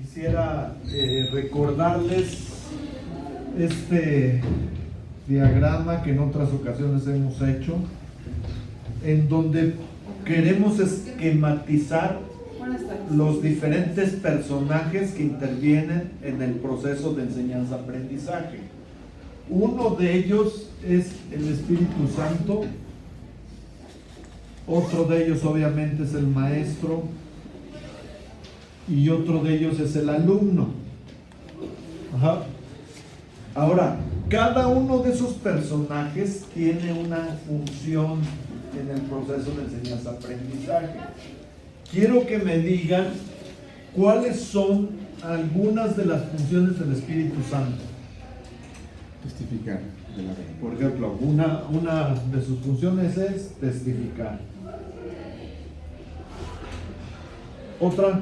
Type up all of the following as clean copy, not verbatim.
quisiera recordarles este diagrama que en otras ocasiones hemos hecho, en donde queremos esquematizar los diferentes personajes que intervienen en el proceso de enseñanza-aprendizaje. Uno de ellos es el Espíritu Santo, otro de ellos obviamente es el maestro y otro de ellos es el alumno. Ajá. Ahora, cada uno de esos personajes tiene una función en el proceso de enseñanza-aprendizaje. Quiero que me digan cuáles son algunas de las funciones del Espíritu Santo. Testificar de la verdad. Por ejemplo, una de sus funciones es testificar. Otra.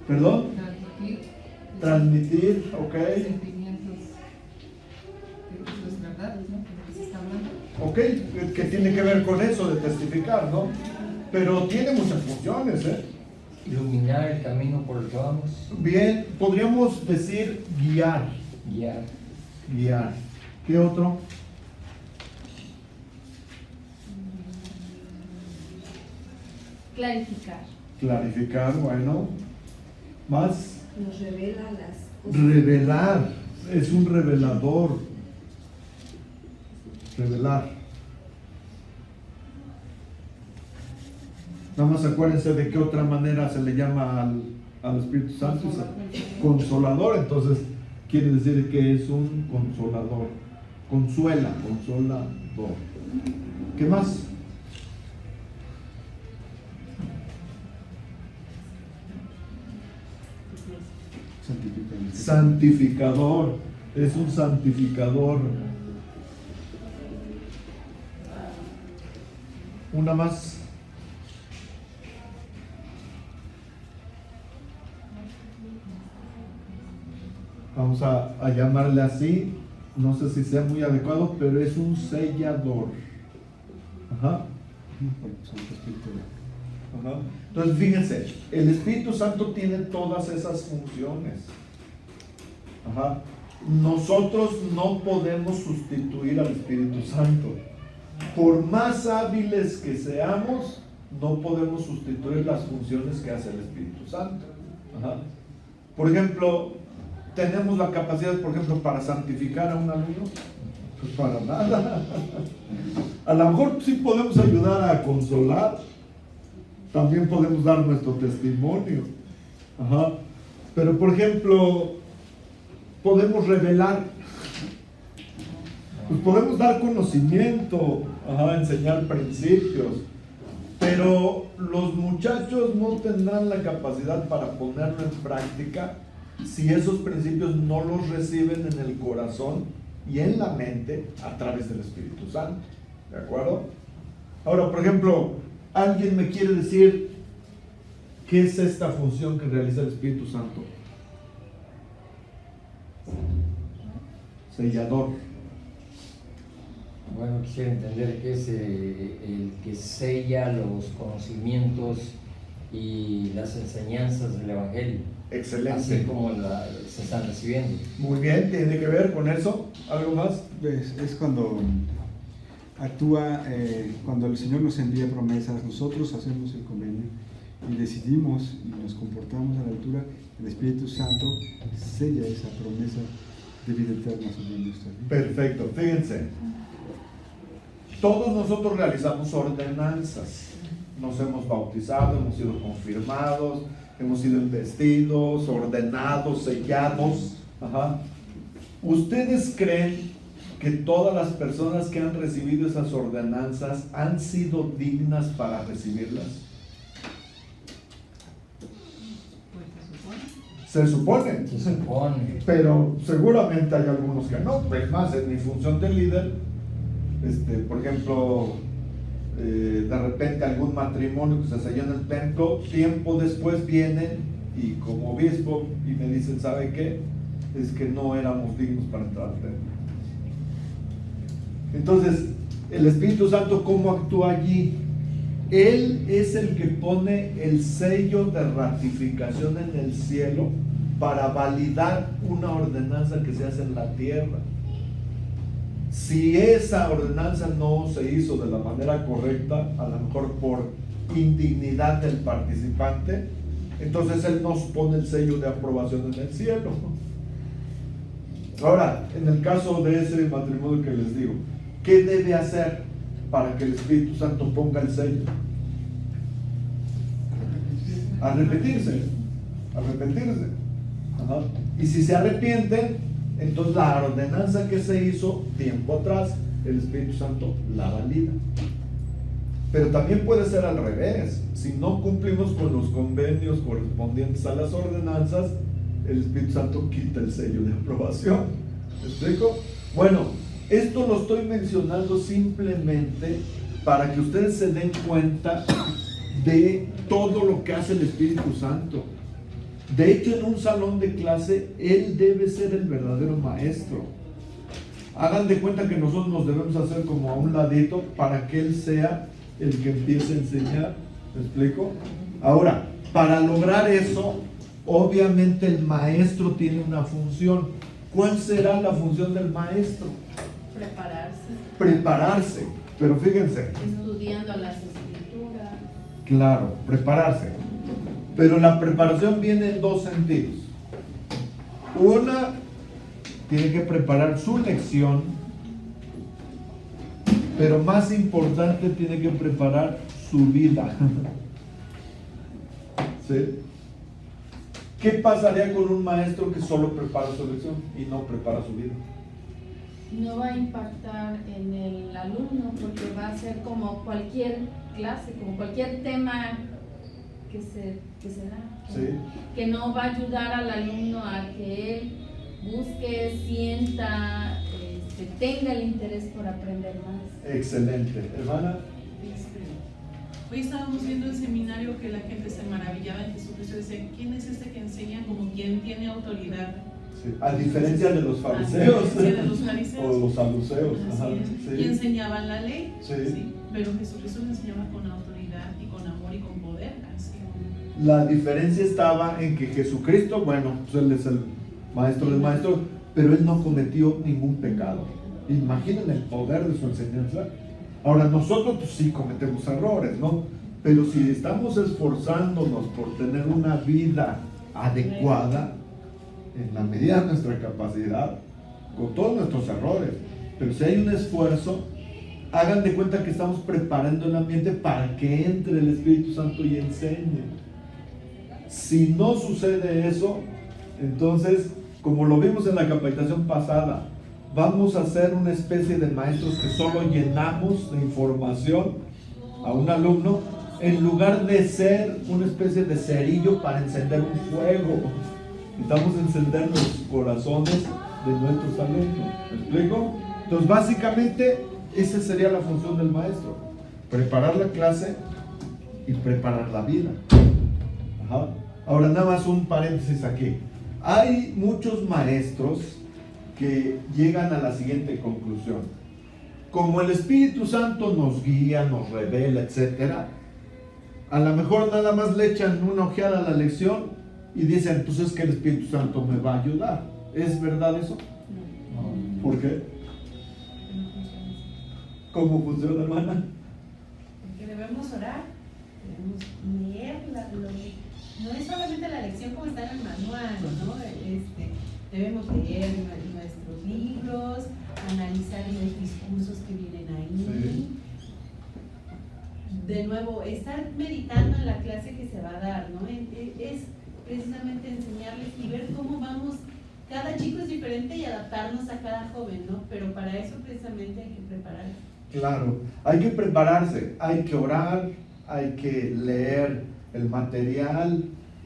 ¿Perdón? Transmitir, ok. Sentimientos de las verdades, ¿no? Que se está hablando. Ok, que tiene que ver con eso de testificar, ¿no? Pero tiene muchas funciones, ¿eh? Iluminar el camino por el que vamos. Bien, podríamos decir guiar. Guiar. Guiar. ¿Qué otro? Clarificar. Clarificar, bueno. Más. Nos revela las cosas. Revelar. Es un revelador. Revelar. Nada más acuérdense de qué otra manera se le llama al Espíritu Santo. Consolador. Entonces quiere decir que es un consolador. Consuela, consolador. ¿Qué más? Santificador. Es un santificador. Una más. Vamos a llamarle así. No sé si sea muy adecuado, pero es un sellador. Ajá. Ajá. Entonces fíjense, el Espíritu Santo tiene todas esas funciones. Ajá. Nosotros no podemos sustituir al Espíritu Santo. Por más hábiles que seamos, no podemos sustituir las funciones que hace el Espíritu Santo. Ajá. Por ejemplo, ¿tenemos la capacidad, por ejemplo, para santificar a un alumno? Pues para nada. A lo mejor sí podemos ayudar a consolar. También podemos dar nuestro testimonio. Ajá. Pero, por ejemplo, podemos revelar. Pues podemos dar conocimiento, ajá, enseñar principios. Pero los muchachos no tendrán la capacidad para ponerlo en práctica si esos principios no los reciben en el corazón y en la mente a través del Espíritu Santo. ¿De acuerdo? Ahora, por ejemplo, ¿alguien me quiere decir qué es esta función que realiza el Espíritu Santo? Sellador. Bueno, quisiera entender que es el que sella los conocimientos y las enseñanzas del Evangelio. Excelente. Así como se están recibiendo. Muy bien, ¿tiene que ver con eso? ¿Algo más? Es cuando actúa, cuando el Señor nos envía promesas, nosotros hacemos el convenio y decidimos y nos comportamos a la altura, el Espíritu Santo sella esa promesa de vida eterna sobre nuestra vida. Perfecto, fíjense. Todos nosotros realizamos ordenanzas. Nos hemos bautizado, hemos sido confirmados, hemos sido investidos, ordenados, sellados. Ajá. ¿Ustedes creen que todas las personas que han recibido esas ordenanzas han sido dignas para recibirlas? Se supone. Se supone. Pero seguramente hay algunos que no. Es más, en mi función de líder, por ejemplo, de repente algún matrimonio que se selló en el templo, tiempo después vienen y como obispo y me dicen, ¿sabe qué? Es que no éramos dignos para entrar al templo. Entonces, el Espíritu Santo, ¿cómo actúa allí? Él es el que pone el sello de ratificación en el cielo para validar una ordenanza que se hace en la tierra. Si esa ordenanza no se hizo de la manera correcta, a lo mejor por indignidad del participante, entonces Él nos pone el sello de aprobación en el cielo. Ahora, en el caso de ese matrimonio que les digo, ¿qué debe hacer para que el Espíritu Santo ponga el sello? Arrepentirse. Ajá. Y si se arrepienten, entonces la ordenanza que se hizo tiempo atrás, el Espíritu Santo la valida. Pero también puede ser al revés. Si no cumplimos con los convenios correspondientes a las ordenanzas, el Espíritu Santo quita el sello de aprobación. ¿Me explico? Bueno, esto lo estoy mencionando simplemente para que ustedes se den cuenta de todo lo que hace el Espíritu Santo. De hecho, en un salón de clase, Él debe ser el verdadero maestro. Hagan de cuenta que nosotros nos debemos hacer como a un ladito para que Él sea el que empiece a enseñar. ¿Me explico? Ahora, para lograr eso, obviamente el maestro tiene una función. ¿Cuál será la función del maestro? Prepararse. Pero fíjense. Estudiando las escrituras. Claro, prepararse. Pero la preparación viene en dos sentidos. Una, tiene que preparar su lección, pero más importante, tiene que preparar su vida. ¿Sí? ¿Qué pasaría con un maestro que solo prepara su lección y no prepara su vida? No va a impactar en el alumno porque va a ser como cualquier clase, como cualquier tema que se da. Sí. Que no va a ayudar al alumno a que él busque, sienta, tenga el interés por aprender más. Excelente. Hermana. Hoy estábamos viendo el seminario que la gente se maravillaba en Jesucristo. Decía, ¿quién es este que enseña como quien tiene autoridad? Sí. A diferencia de los fariseos, o los saduceos. Así Ajá. es. Sí. Y enseñaban la ley, Sí. ¿sí? Pero Jesucristo le enseñaba con autoridad y con amor y con poder. Así. La diferencia estaba en que Jesucristo, bueno, pues Él es el maestro de maestros, pero Él no cometió ningún pecado. Imaginen el poder de su enseñanza. Ahora, nosotros pues, sí cometemos errores, ¿no? Pero si estamos esforzándonos por tener una vida adecuada, en la medida de nuestra capacidad, con todos nuestros errores, pero si hay un esfuerzo, hagan de cuenta que estamos preparando el ambiente para que entre el Espíritu Santo y enseñe. Si no sucede eso, entonces, como lo vimos en la capacitación pasada, vamos a ser una especie de maestros que solo llenamos de información a un alumno, en lugar de ser una especie de cerillo para encender un fuego. Necesitamos encender los corazones de nuestros alumnos. ¿Me explico? Entonces, básicamente, esa sería la función del maestro: preparar la clase y preparar la vida. Ajá. Ahora, nada más un paréntesis aquí. Hay muchos maestros que llegan a la siguiente conclusión: como el Espíritu Santo nos guía, nos revela, etcétera, a lo mejor nada más le echan una ojeada a la lección y dicen, pues es que el Espíritu Santo me va a ayudar. ¿Es verdad eso? No. ¿Por qué? ¿Cómo funciona, hermana? Porque debemos orar, debemos leer no es solamente la lección como está en el manual, ¿no? Debemos leer nuestros libros, analizar los discursos que vienen ahí. Sí. De nuevo, estar meditando en la clase que se va a dar, ¿no? Es precisamente enseñarles y ver cómo vamos. Cada chico es diferente y adaptarnos a cada joven, ¿no? Pero para eso precisamente hay que prepararse. Claro, hay que prepararse, hay que orar, hay que leer el material,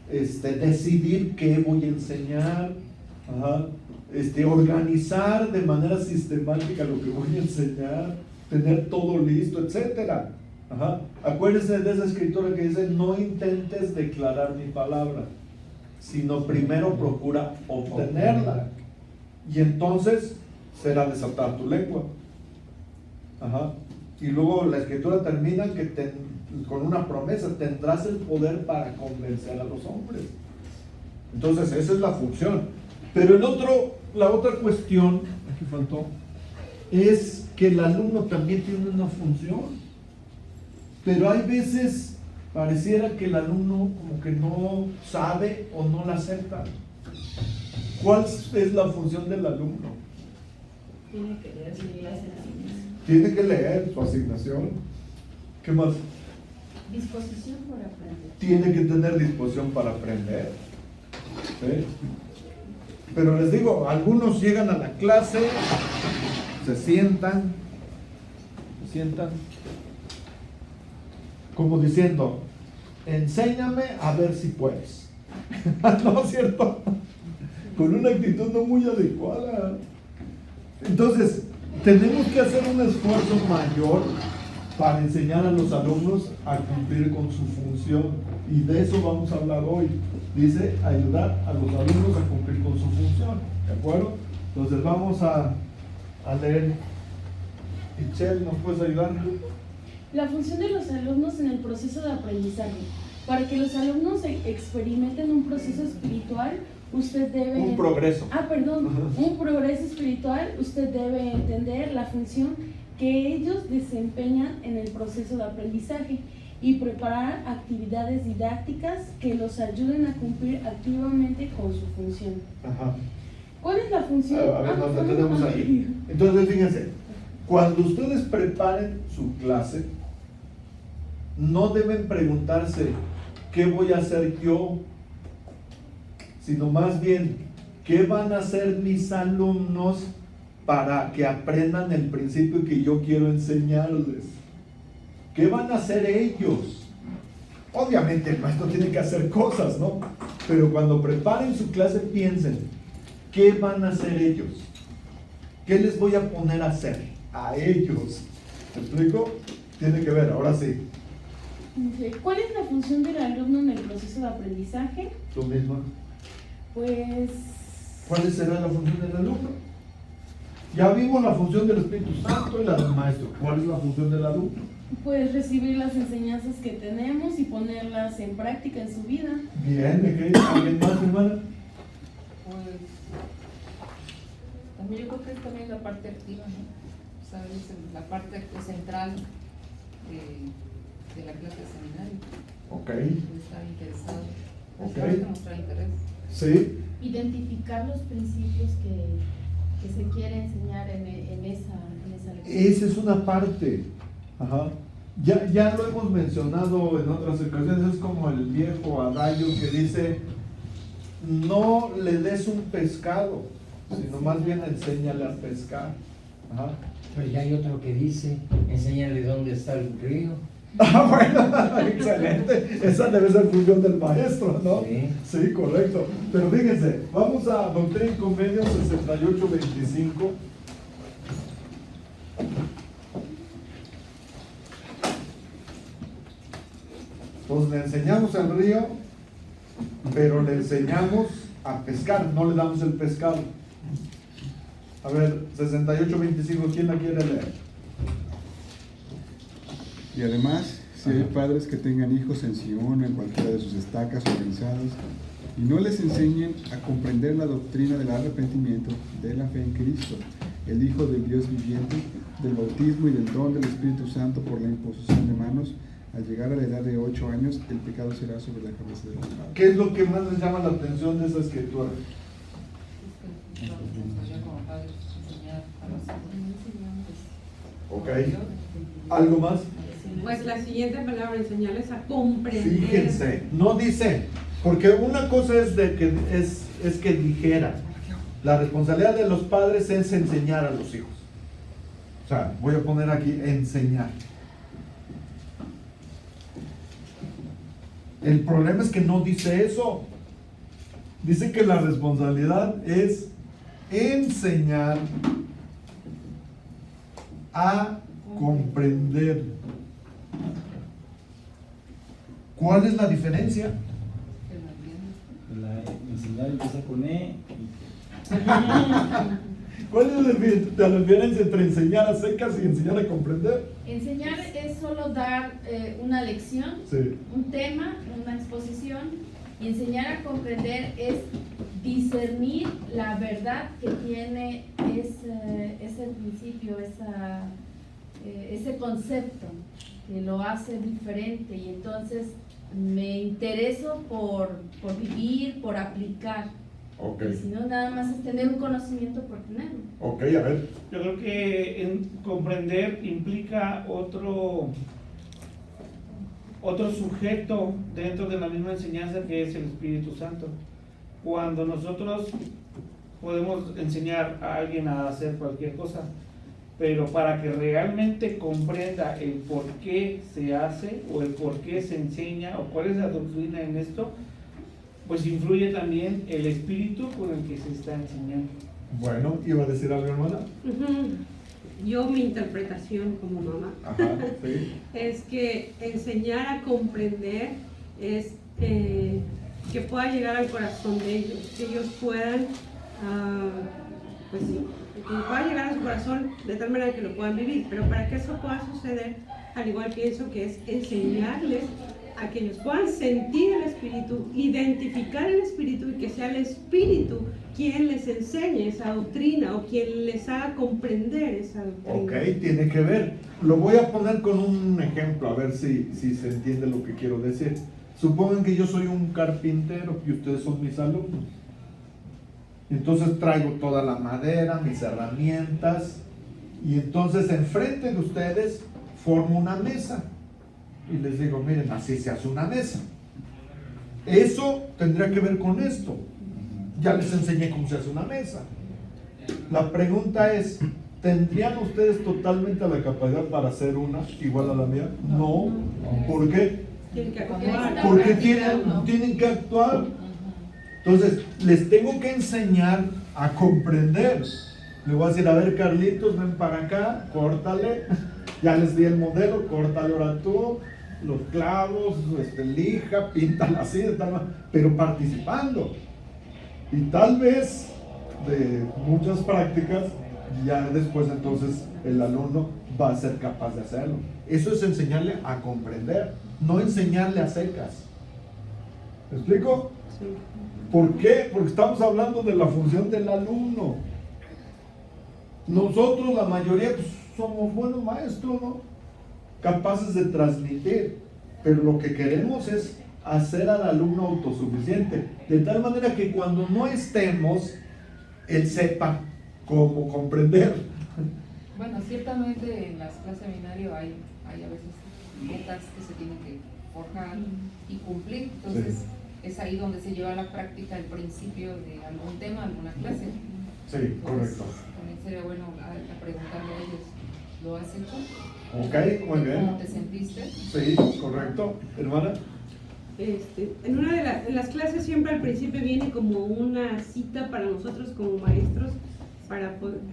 decidir qué voy a enseñar, ajá, organizar de manera sistemática lo que voy a enseñar, tener todo listo, etcétera. Ajá. Acuérdense de esa escritura que dice: no intentes declarar mi palabra, sino primero procura obtenerla, y entonces será desatar tu lengua. Ajá. y luego la escritura termina con una promesa: tendrás el poder para convencer a los hombres. Entonces esa es la función. Pero la otra cuestión, aquí faltó, es que el alumno también tiene una función. Pero hay veces pareciera que el alumno como que no sabe o no la acepta. ¿Cuál es la función del alumno? Tiene que leer su clase. Tiene que leer su asignación. ¿Qué más? Disposición por aprender. Tiene que tener disposición para aprender. ¿Sí? Pero les digo, algunos llegan a la clase, se sientan como diciendo: enséñame a ver si puedes. ¿No es cierto? Con una actitud no muy adecuada. Entonces, tenemos que hacer un esfuerzo mayor para enseñar a los alumnos a cumplir con su función. Y de eso vamos a hablar hoy. Dice, ayudar a los alumnos a cumplir con su función. ¿De acuerdo? Entonces vamos a leer. Michelle, ¿nos puedes ayudar? La función de los alumnos en el proceso de aprendizaje. Para que los alumnos experimenten un proceso espiritual, usted debe... Un progreso. Un progreso espiritual, usted debe entender la función que ellos desempeñan en el proceso de aprendizaje y preparar actividades didácticas que los ayuden a cumplir activamente con su función. Ajá. ¿Cuál es la función? A ver, nos detenemos ahí. Entonces, fíjense, cuando ustedes preparen su clase, no deben preguntarse ¿qué voy a hacer yo?, sino más bien ¿qué van a hacer mis alumnos para que aprendan el principio que yo quiero enseñarles? ¿Qué van a hacer ellos? Obviamente el maestro tiene que hacer cosas, ¿no? Pero cuando preparen su clase, piensen, ¿qué van a hacer ellos? ¿Qué les voy a poner a hacer a ellos? ¿Me explico? Tiene que ver, ahora sí. ¿Cuál es la función del alumno en el proceso de aprendizaje? Tú misma. Pues... ¿Cuál será la función del alumno? Ya vimos la función del Espíritu Santo y la del maestro. ¿Cuál es la función del alumno? Pues recibir las enseñanzas que tenemos y ponerlas en práctica en su vida. Bien, ¿alguien más, hermana? Pues también yo creo que es también la parte activa, ¿no? O sea, es la parte central de la clase de seminario. Ok. Estar interesado. Ok. Mostrar interés. Sí. Identificar los principios que se quiere enseñar en esa lección. Esa es una parte. Ajá. Ya lo hemos mencionado en otras ocasiones. Es como el viejo adagio que dice: no le des un pescado, sino más bien enséñale a pescar. Ajá. Pero ya hay otro que dice, enséñale dónde está el río. Ah, bueno, excelente. Esa debe ser función del maestro, ¿no? Sí. Sí, correcto. Pero fíjense, vamos a Doctrina y Convenios 6825. Pues le enseñamos el río, pero le enseñamos a pescar, no le damos el pescado. A ver, 6825, ¿quién la quiere leer? Y además, si hay padres que tengan hijos en Sion o en cualquiera de sus estacas organizadas y no les enseñen a comprender la doctrina del arrepentimiento, de la fe en Cristo, el Hijo del Dios viviente, del bautismo y del don del Espíritu Santo por la imposición de manos, al llegar a la edad de 8 años, el pecado será sobre la cabeza de los padres. ¿Qué es lo que más les llama la atención de esa escritura? Es que la responsabilidad como padres es enseñar a los hijos. Ok. ¿Algo más? Pues la siguiente palabra, enseñarles a comprender. Fíjense, no dice, porque una cosa es de que es que dijera, la responsabilidad de los padres es enseñar a los hijos. O sea, voy a poner aquí enseñar. El problema es que no dice eso. Dice que la responsabilidad es enseñar a comprender. ¿Cuál es la diferencia? Que lo entiendan. La enseñar empieza con E. ¿Cuál es la diferencia entre enseñar a secas y enseñar a comprender? Enseñar es solo dar una lección, Sí. un tema, una exposición, y enseñar a comprender es discernir la verdad que tiene ese principio, ese concepto que lo hace diferente, y entonces me intereso por vivir, por aplicar. Ok. Y si no, nada más es tener un conocimiento por tenerlo. Ok, a ver. Yo creo que comprender implica otro sujeto dentro de la misma enseñanza, que es el Espíritu Santo. Cuando nosotros podemos enseñar a alguien a hacer cualquier cosa, pero para que realmente comprenda el por qué se hace o el por qué se enseña o cuál es la doctrina en esto, pues influye también el espíritu con el que se está enseñando. Bueno, ¿iba a decir algo, hermana? Yo, mi interpretación como mamá, Ajá, sí. es que enseñar a comprender es que pueda llegar al corazón de ellos, que ellos puedan, pues sí, que pueda llegar a su corazón de tal manera que lo puedan vivir. Pero para que eso pueda suceder, al igual pienso que es enseñarles a que ellos puedan sentir el Espíritu, identificar el Espíritu, y que sea el Espíritu quien les enseñe esa doctrina o quien les haga comprender esa doctrina. Ok, tiene que ver. Lo voy a poner con un ejemplo, a ver si se entiende lo que quiero decir. Supongan que yo soy un carpintero y ustedes son mis alumnos. Entonces traigo toda la madera, mis herramientas, y entonces enfrente de ustedes formo una mesa. Y les digo, miren, así se hace una mesa. Eso tendría que ver con esto. Ya les enseñé cómo se hace una mesa. La pregunta es, ¿tendrían ustedes totalmente la capacidad para hacer una igual a la mía? No. ¿Por qué? Tienen que actuar. Porque tienen que actuar. Entonces, les tengo que enseñar a comprender. Le voy a decir, a ver, Carlitos, ven para acá, córtale. Ya les di el modelo, córtale ahora tú. Los clavos, lija, píntala así, de tal manera, pero participando. Y tal vez de muchas prácticas, ya después entonces el alumno va a ser capaz de hacerlo. Eso es enseñarle a comprender, no enseñarle a secas. ¿Me explico? Sí. ¿Por qué? Porque estamos hablando de la función del alumno. Nosotros, la mayoría, pues, somos buenos maestros, ¿no? Capaces de transmitir, pero lo que queremos es hacer al alumno autosuficiente, de tal manera que cuando no estemos, él sepa cómo comprender. Bueno, ciertamente en las clases de seminario hay a veces metas que se tienen que forjar y cumplir, entonces es ahí donde se lleva a la práctica el principio de algún tema, alguna clase. Sí, Entonces, correcto. también sería bueno a preguntarle a ellos, ¿lo has hecho? Ok, muy bien. ¿Cómo te sentiste? Sí, correcto. Hermana. En una de las clases siempre al principio viene como una cita para nosotros como maestros,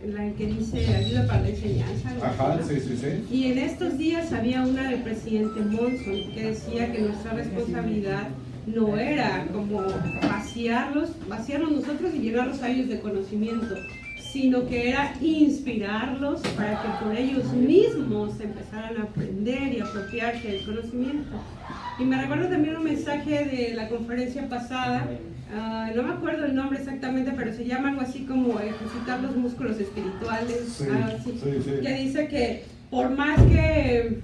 en la que dice ayuda para la enseñanza. Ajá, ¿no? sí, sí, sí. Y en estos días había una del presidente Monson que decía que nuestra responsabilidad no era como vaciarlos nosotros y llenarlos a ellos de conocimiento, sino que era inspirarlos para que por ellos mismos empezaran a aprender y apropiarse del conocimiento. Y me recuerdo también un mensaje de la conferencia pasada, no me acuerdo el nombre exactamente, pero se llama algo así como ejercitar los músculos espirituales, Sí, algo así, sí. que dice que por más que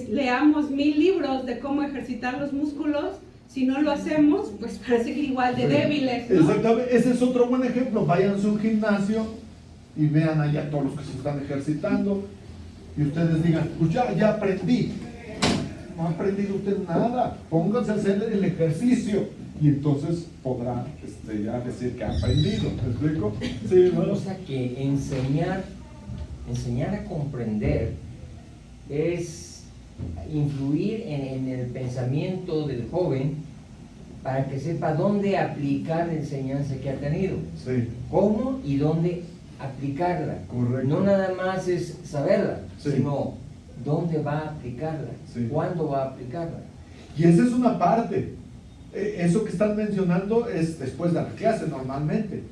leamos 1000 libros de cómo ejercitar los músculos, si no lo hacemos, pues van a seguir igual de débiles, ¿no? Exactamente, ese es otro buen ejemplo. Váyanse a un gimnasio y vean allá todos los que se están ejercitando y ustedes digan, pues ya aprendí. No ha aprendido usted nada, pónganse a hacer el ejercicio y entonces podrá ya decir que ha aprendido. ¿Me explico? Sí, bueno. O sea que enseñar a comprender es influir en el pensamiento del joven para que sepa dónde aplicar la enseñanza que ha tenido, Sí, cómo y dónde aplicarla. correcto. No nada más es saberla, Sí. sino dónde va a aplicarla, Sí. cuándo va a aplicarla. Y esa es una parte. Eso que están mencionando es después de la clase normalmente.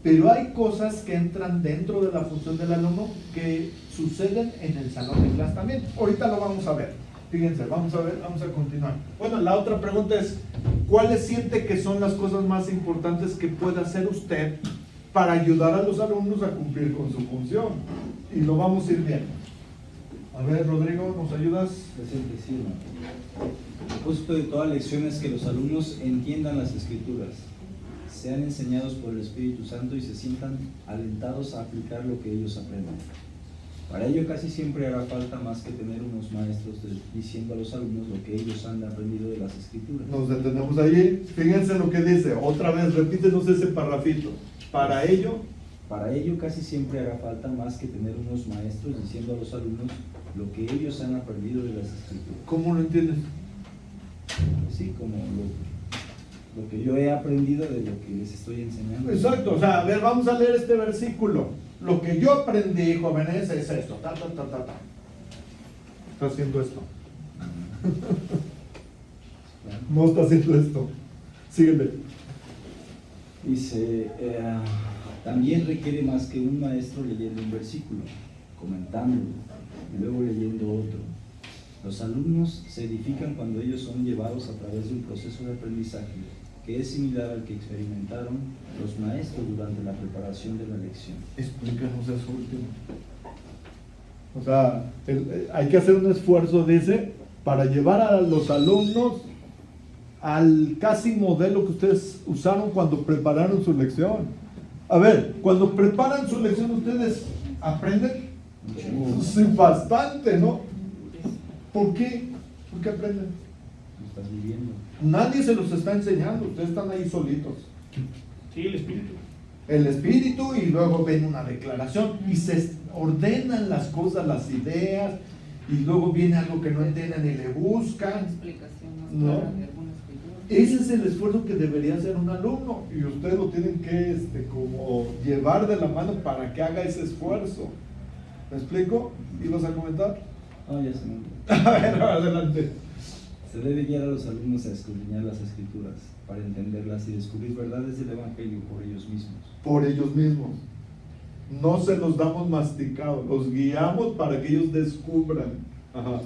Pero hay cosas que entran dentro de la función del alumno que suceden en el salón de clase también. Ahorita lo vamos a ver. Fíjense, vamos a continuar. Bueno, la otra pregunta es, ¿cuáles siente que son las cosas más importantes que puede hacer usted para ayudar a los alumnos a cumplir con su función? Y lo vamos a ir viendo. A ver, Rodrigo, ¿nos ayudas? Presente, sí, hermano. El propósito de toda lección es que los alumnos entiendan las Escrituras, sean enseñados por el Espíritu Santo y se sientan alentados a aplicar lo que ellos aprenden. Para ello casi siempre hará falta más que tener unos maestros diciendo a los alumnos lo que ellos han aprendido de las Escrituras. Nos detenemos allí. Fíjense lo que dice. Otra vez, repítenos ese parrafito. Para ello Casi siempre hará falta más que tener unos maestros diciendo a los alumnos lo que ellos han aprendido de las Escrituras. ¿Cómo lo entiendes? Sí, como lo que yo he aprendido de lo que les estoy enseñando. Exacto, o sea, a ver, vamos a leer este versículo. Lo que yo aprendí, jóvenes, es esto. Está haciendo esto. No está haciendo esto. Sígueme. Dice, también requiere más que un maestro leyendo un versículo, comentándolo y luego leyendo otro. Los alumnos se edifican cuando ellos son llevados a través de un proceso de aprendizaje que es similar al que experimentaron los maestros durante la preparación de la lección. Explícanos eso último. O sea, hay que hacer un esfuerzo, dice, para llevar a los alumnos al casi modelo que ustedes usaron cuando prepararon su lección. A ver, cuando preparan su lección, ¿ustedes aprenden? Sí, bastante, ¿no? ¿Por qué? ¿Por qué aprenden? Lo estás viviendo. Nadie se los está enseñando, ustedes están ahí solitos. Sí, el espíritu. El espíritu, y luego ven una declaración y se ordenan las cosas, las ideas, y luego viene algo que no entienden y le buscan. Explicación más No. clara de alguna escritura. Ese es el esfuerzo que debería hacer un alumno, y ustedes lo tienen que como llevar de la mano para que haga ese esfuerzo. ¿Me explico? ¿Ibas a comentar? Ya se me olvidó. A ver, adelante. Se debe guiar a los alumnos a escudriñar las Escrituras para entenderlas y descubrir verdades del Evangelio por ellos mismos. Por ellos mismos. No se los damos masticados, los guiamos para que ellos descubran. Ajá.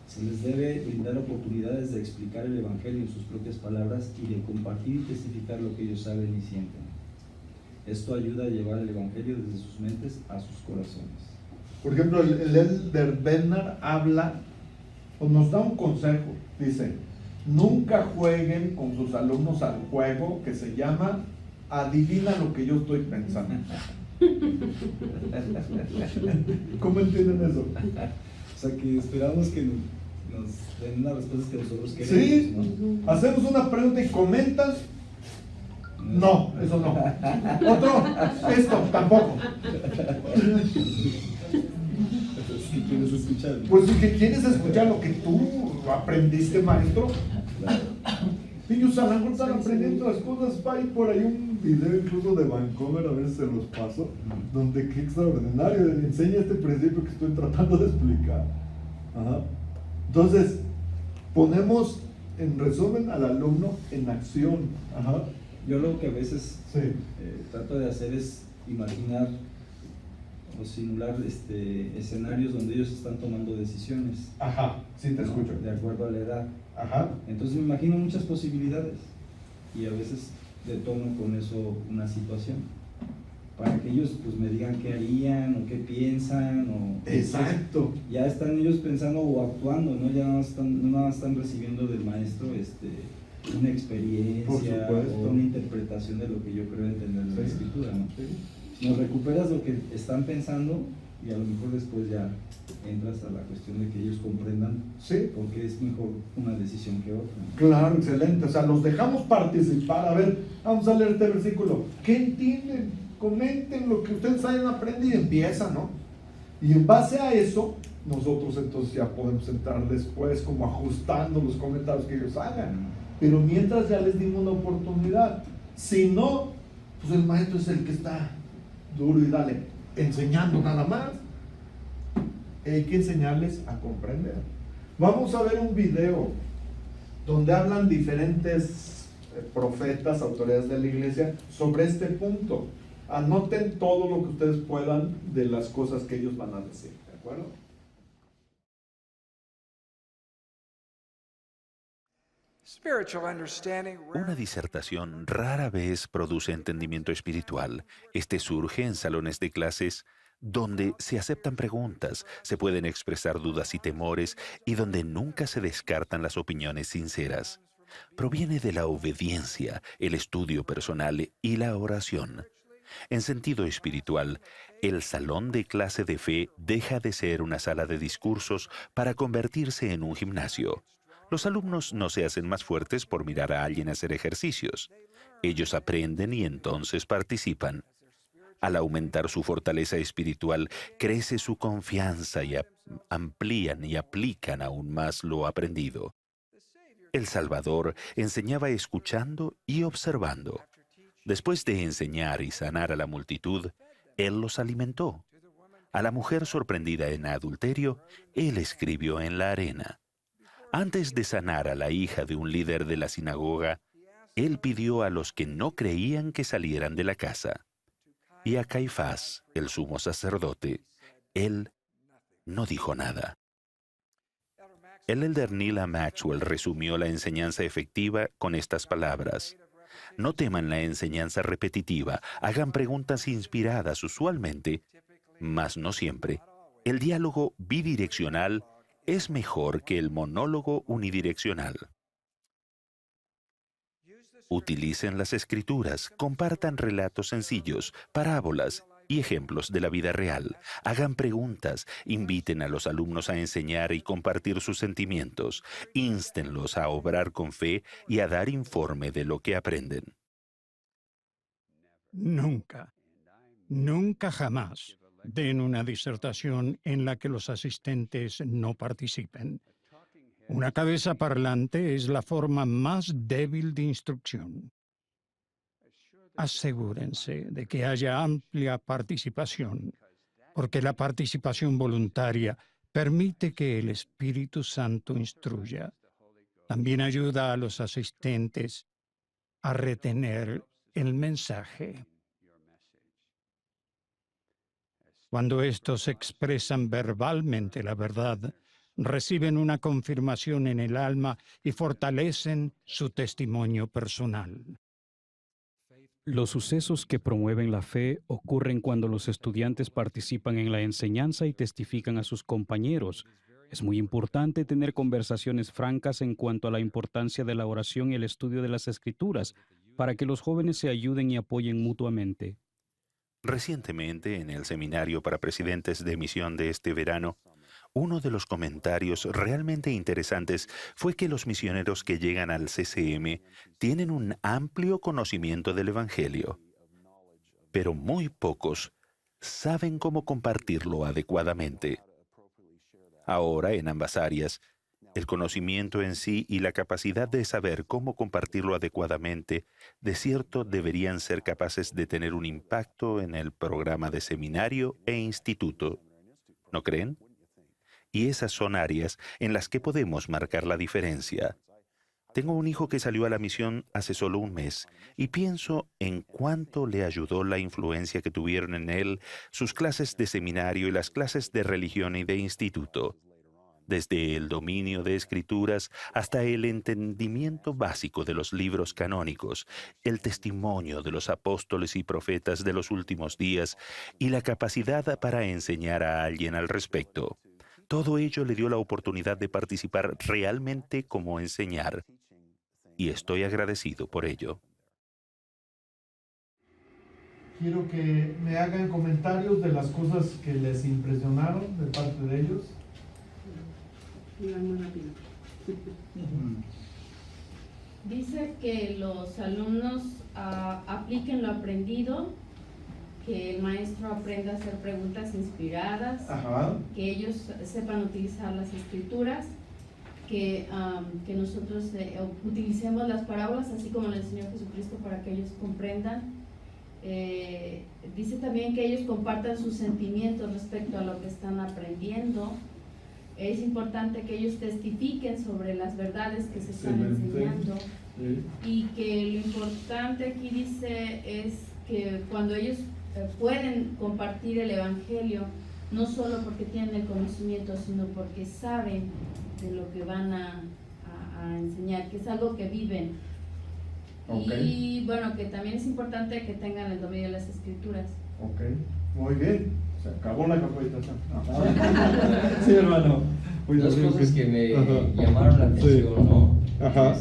Se les debe brindar oportunidades de explicar el Evangelio en sus propias palabras y de compartir y testificar lo que ellos saben y sienten. Esto ayuda a llevar el Evangelio desde sus mentes a sus corazones. Por ejemplo, el Elder Bernard habla, o nos da un consejo, dice, nunca jueguen con sus alumnos al juego que se llama adivina lo que yo estoy pensando. ¿Cómo entienden eso? O sea, que esperamos que nos den una respuesta que nosotros queremos. Sí, ¿no? hacemos una pregunta y comentan. No, eso no. Otro, esto tampoco. ¿Qué quieres escuchar? Pues que quieres escuchar lo que tú aprendiste, maestro. Ellos a lo mejor están aprendiendo las cosas. Hay por ahí un video incluso de Vancouver, a ver si se los paso, donde qué extraordinario, enseña este principio que estoy tratando de explicar. Ajá. Entonces, ponemos en resumen al alumno en acción. Ajá. Yo lo que a veces Sí. trato de hacer es imaginar o simular escenarios donde ellos están tomando decisiones. Ajá, sí te ¿no? escucho. De acuerdo a la edad. Ajá. Entonces me imagino muchas posibilidades y a veces detono con eso una situación para que ellos pues me digan qué harían o qué piensan o Exacto. ya están ellos pensando o actuando, no ya no están recibiendo del maestro una experiencia Por supuesto. o una interpretación de lo que yo creo entender de la Sí. escritura, ¿no? Nos recuperas lo que están pensando y a lo mejor después ya entras a la cuestión de que ellos comprendan Sí. por qué es mejor una decisión que otra. Claro, excelente. O sea, los dejamos participar. A ver, vamos a leer este versículo. ¿Qué entienden? Comenten lo que ustedes hayan aprendido y empieza, ¿no? Y en base a eso, nosotros entonces ya podemos entrar después como ajustando los comentarios que ellos hagan. Pero mientras ya les dimos una oportunidad. Si no, pues el maestro es el que está duro y dale, enseñando nada más. Hay que enseñarles a comprender. Vamos a ver un video donde hablan diferentes profetas, autoridades de la iglesia sobre este punto. Anoten todo lo que ustedes puedan de las cosas que ellos van a decir, ¿de acuerdo? Una disertación rara vez produce entendimiento espiritual. Este surge en salones de clases donde se aceptan preguntas, se pueden expresar dudas y temores y donde nunca se descartan las opiniones sinceras. Proviene de la obediencia, el estudio personal y la oración. En sentido espiritual, el salón de clase de fe deja de ser una sala de discursos para convertirse en un gimnasio. Los alumnos no se hacen más fuertes por mirar a alguien hacer ejercicios. Ellos aprenden y entonces participan. Al aumentar su fortaleza espiritual, crece su confianza y amplían y aplican aún más lo aprendido. El Salvador enseñaba escuchando y observando. Después de enseñar y sanar a la multitud, Él los alimentó. A la mujer sorprendida en adulterio, Él escribió en la arena. Antes de sanar a la hija de un líder de la sinagoga, Él pidió a los que no creían que salieran de la casa. Y a Caifás, el sumo sacerdote, Él no dijo nada. El elder Neal A. Maxwell resumió la enseñanza efectiva con estas palabras. No teman la enseñanza repetitiva, hagan preguntas inspiradas usualmente, mas no siempre. El diálogo bidireccional es mejor que el monólogo unidireccional. Utilicen las escrituras, compartan relatos sencillos, parábolas y ejemplos de la vida real. Hagan preguntas, inviten a los alumnos a enseñar y compartir sus sentimientos.Ínstenlos a obrar con fe y a dar informe de lo que aprenden. Nunca, nunca jamás den una disertación en la que los asistentes no participen. Una cabeza parlante es la forma más débil de instrucción. Asegúrense de que haya amplia participación, porque la participación voluntaria permite que el Espíritu Santo instruya. También ayuda a los asistentes a retener el mensaje. Cuando estos expresan verbalmente la verdad, reciben una confirmación en el alma y fortalecen su testimonio personal. Los sucesos que promueven la fe ocurren cuando los estudiantes participan en la enseñanza y testifican a sus compañeros. Es muy importante tener conversaciones francas en cuanto a la importancia de la oración y el estudio de las Escrituras, para que los jóvenes se ayuden y apoyen mutuamente. Recientemente, en el seminario para presidentes de misión de este verano, uno de los comentarios realmente interesantes fue que los misioneros que llegan al CCM tienen un amplio conocimiento del Evangelio, pero muy pocos saben cómo compartirlo adecuadamente. Ahora, en ambas áreas, el conocimiento en sí y la capacidad de saber cómo compartirlo adecuadamente, de cierto, deberían ser capaces de tener un impacto en el programa de seminario e instituto. ¿No creen? Y esas son áreas en las que podemos marcar la diferencia. Tengo un hijo que salió a la misión hace solo un mes y pienso en cuánto le ayudó la influencia que tuvieron en él sus clases de seminario y las clases de religión y de instituto. Desde el dominio de escrituras hasta el entendimiento básico de los libros canónicos, el testimonio de los apóstoles y profetas de los últimos días y la capacidad para enseñar a alguien al respecto. Todo ello le dio la oportunidad de participar realmente como enseñar, y estoy agradecido por ello. Quiero que me hagan comentarios de las cosas que les impresionaron de parte de ellos. Dice que los alumnos apliquen lo aprendido, que el maestro aprenda a hacer preguntas inspiradas, que ellos sepan utilizar las escrituras, que nosotros utilicemos las parábolas así como le enseñó Jesucristo para que ellos comprendan. Dice también que ellos compartan sus sentimientos respecto a lo que están aprendiendo. Es importante que ellos testifiquen sobre las verdades que se están enseñando. Y que lo importante aquí dice es que cuando ellos pueden compartir el Evangelio, no solo porque tienen el conocimiento, sino porque saben de lo que van a enseñar, que es algo que viven. Okay. Y bueno, que también es importante que tengan el dominio de las Escrituras. Ok, muy bien. Se acabó la capacitación. Sí, hermano. Dos cosas que me Ajá. llamaron la atención, Sí. ¿no? Ajá.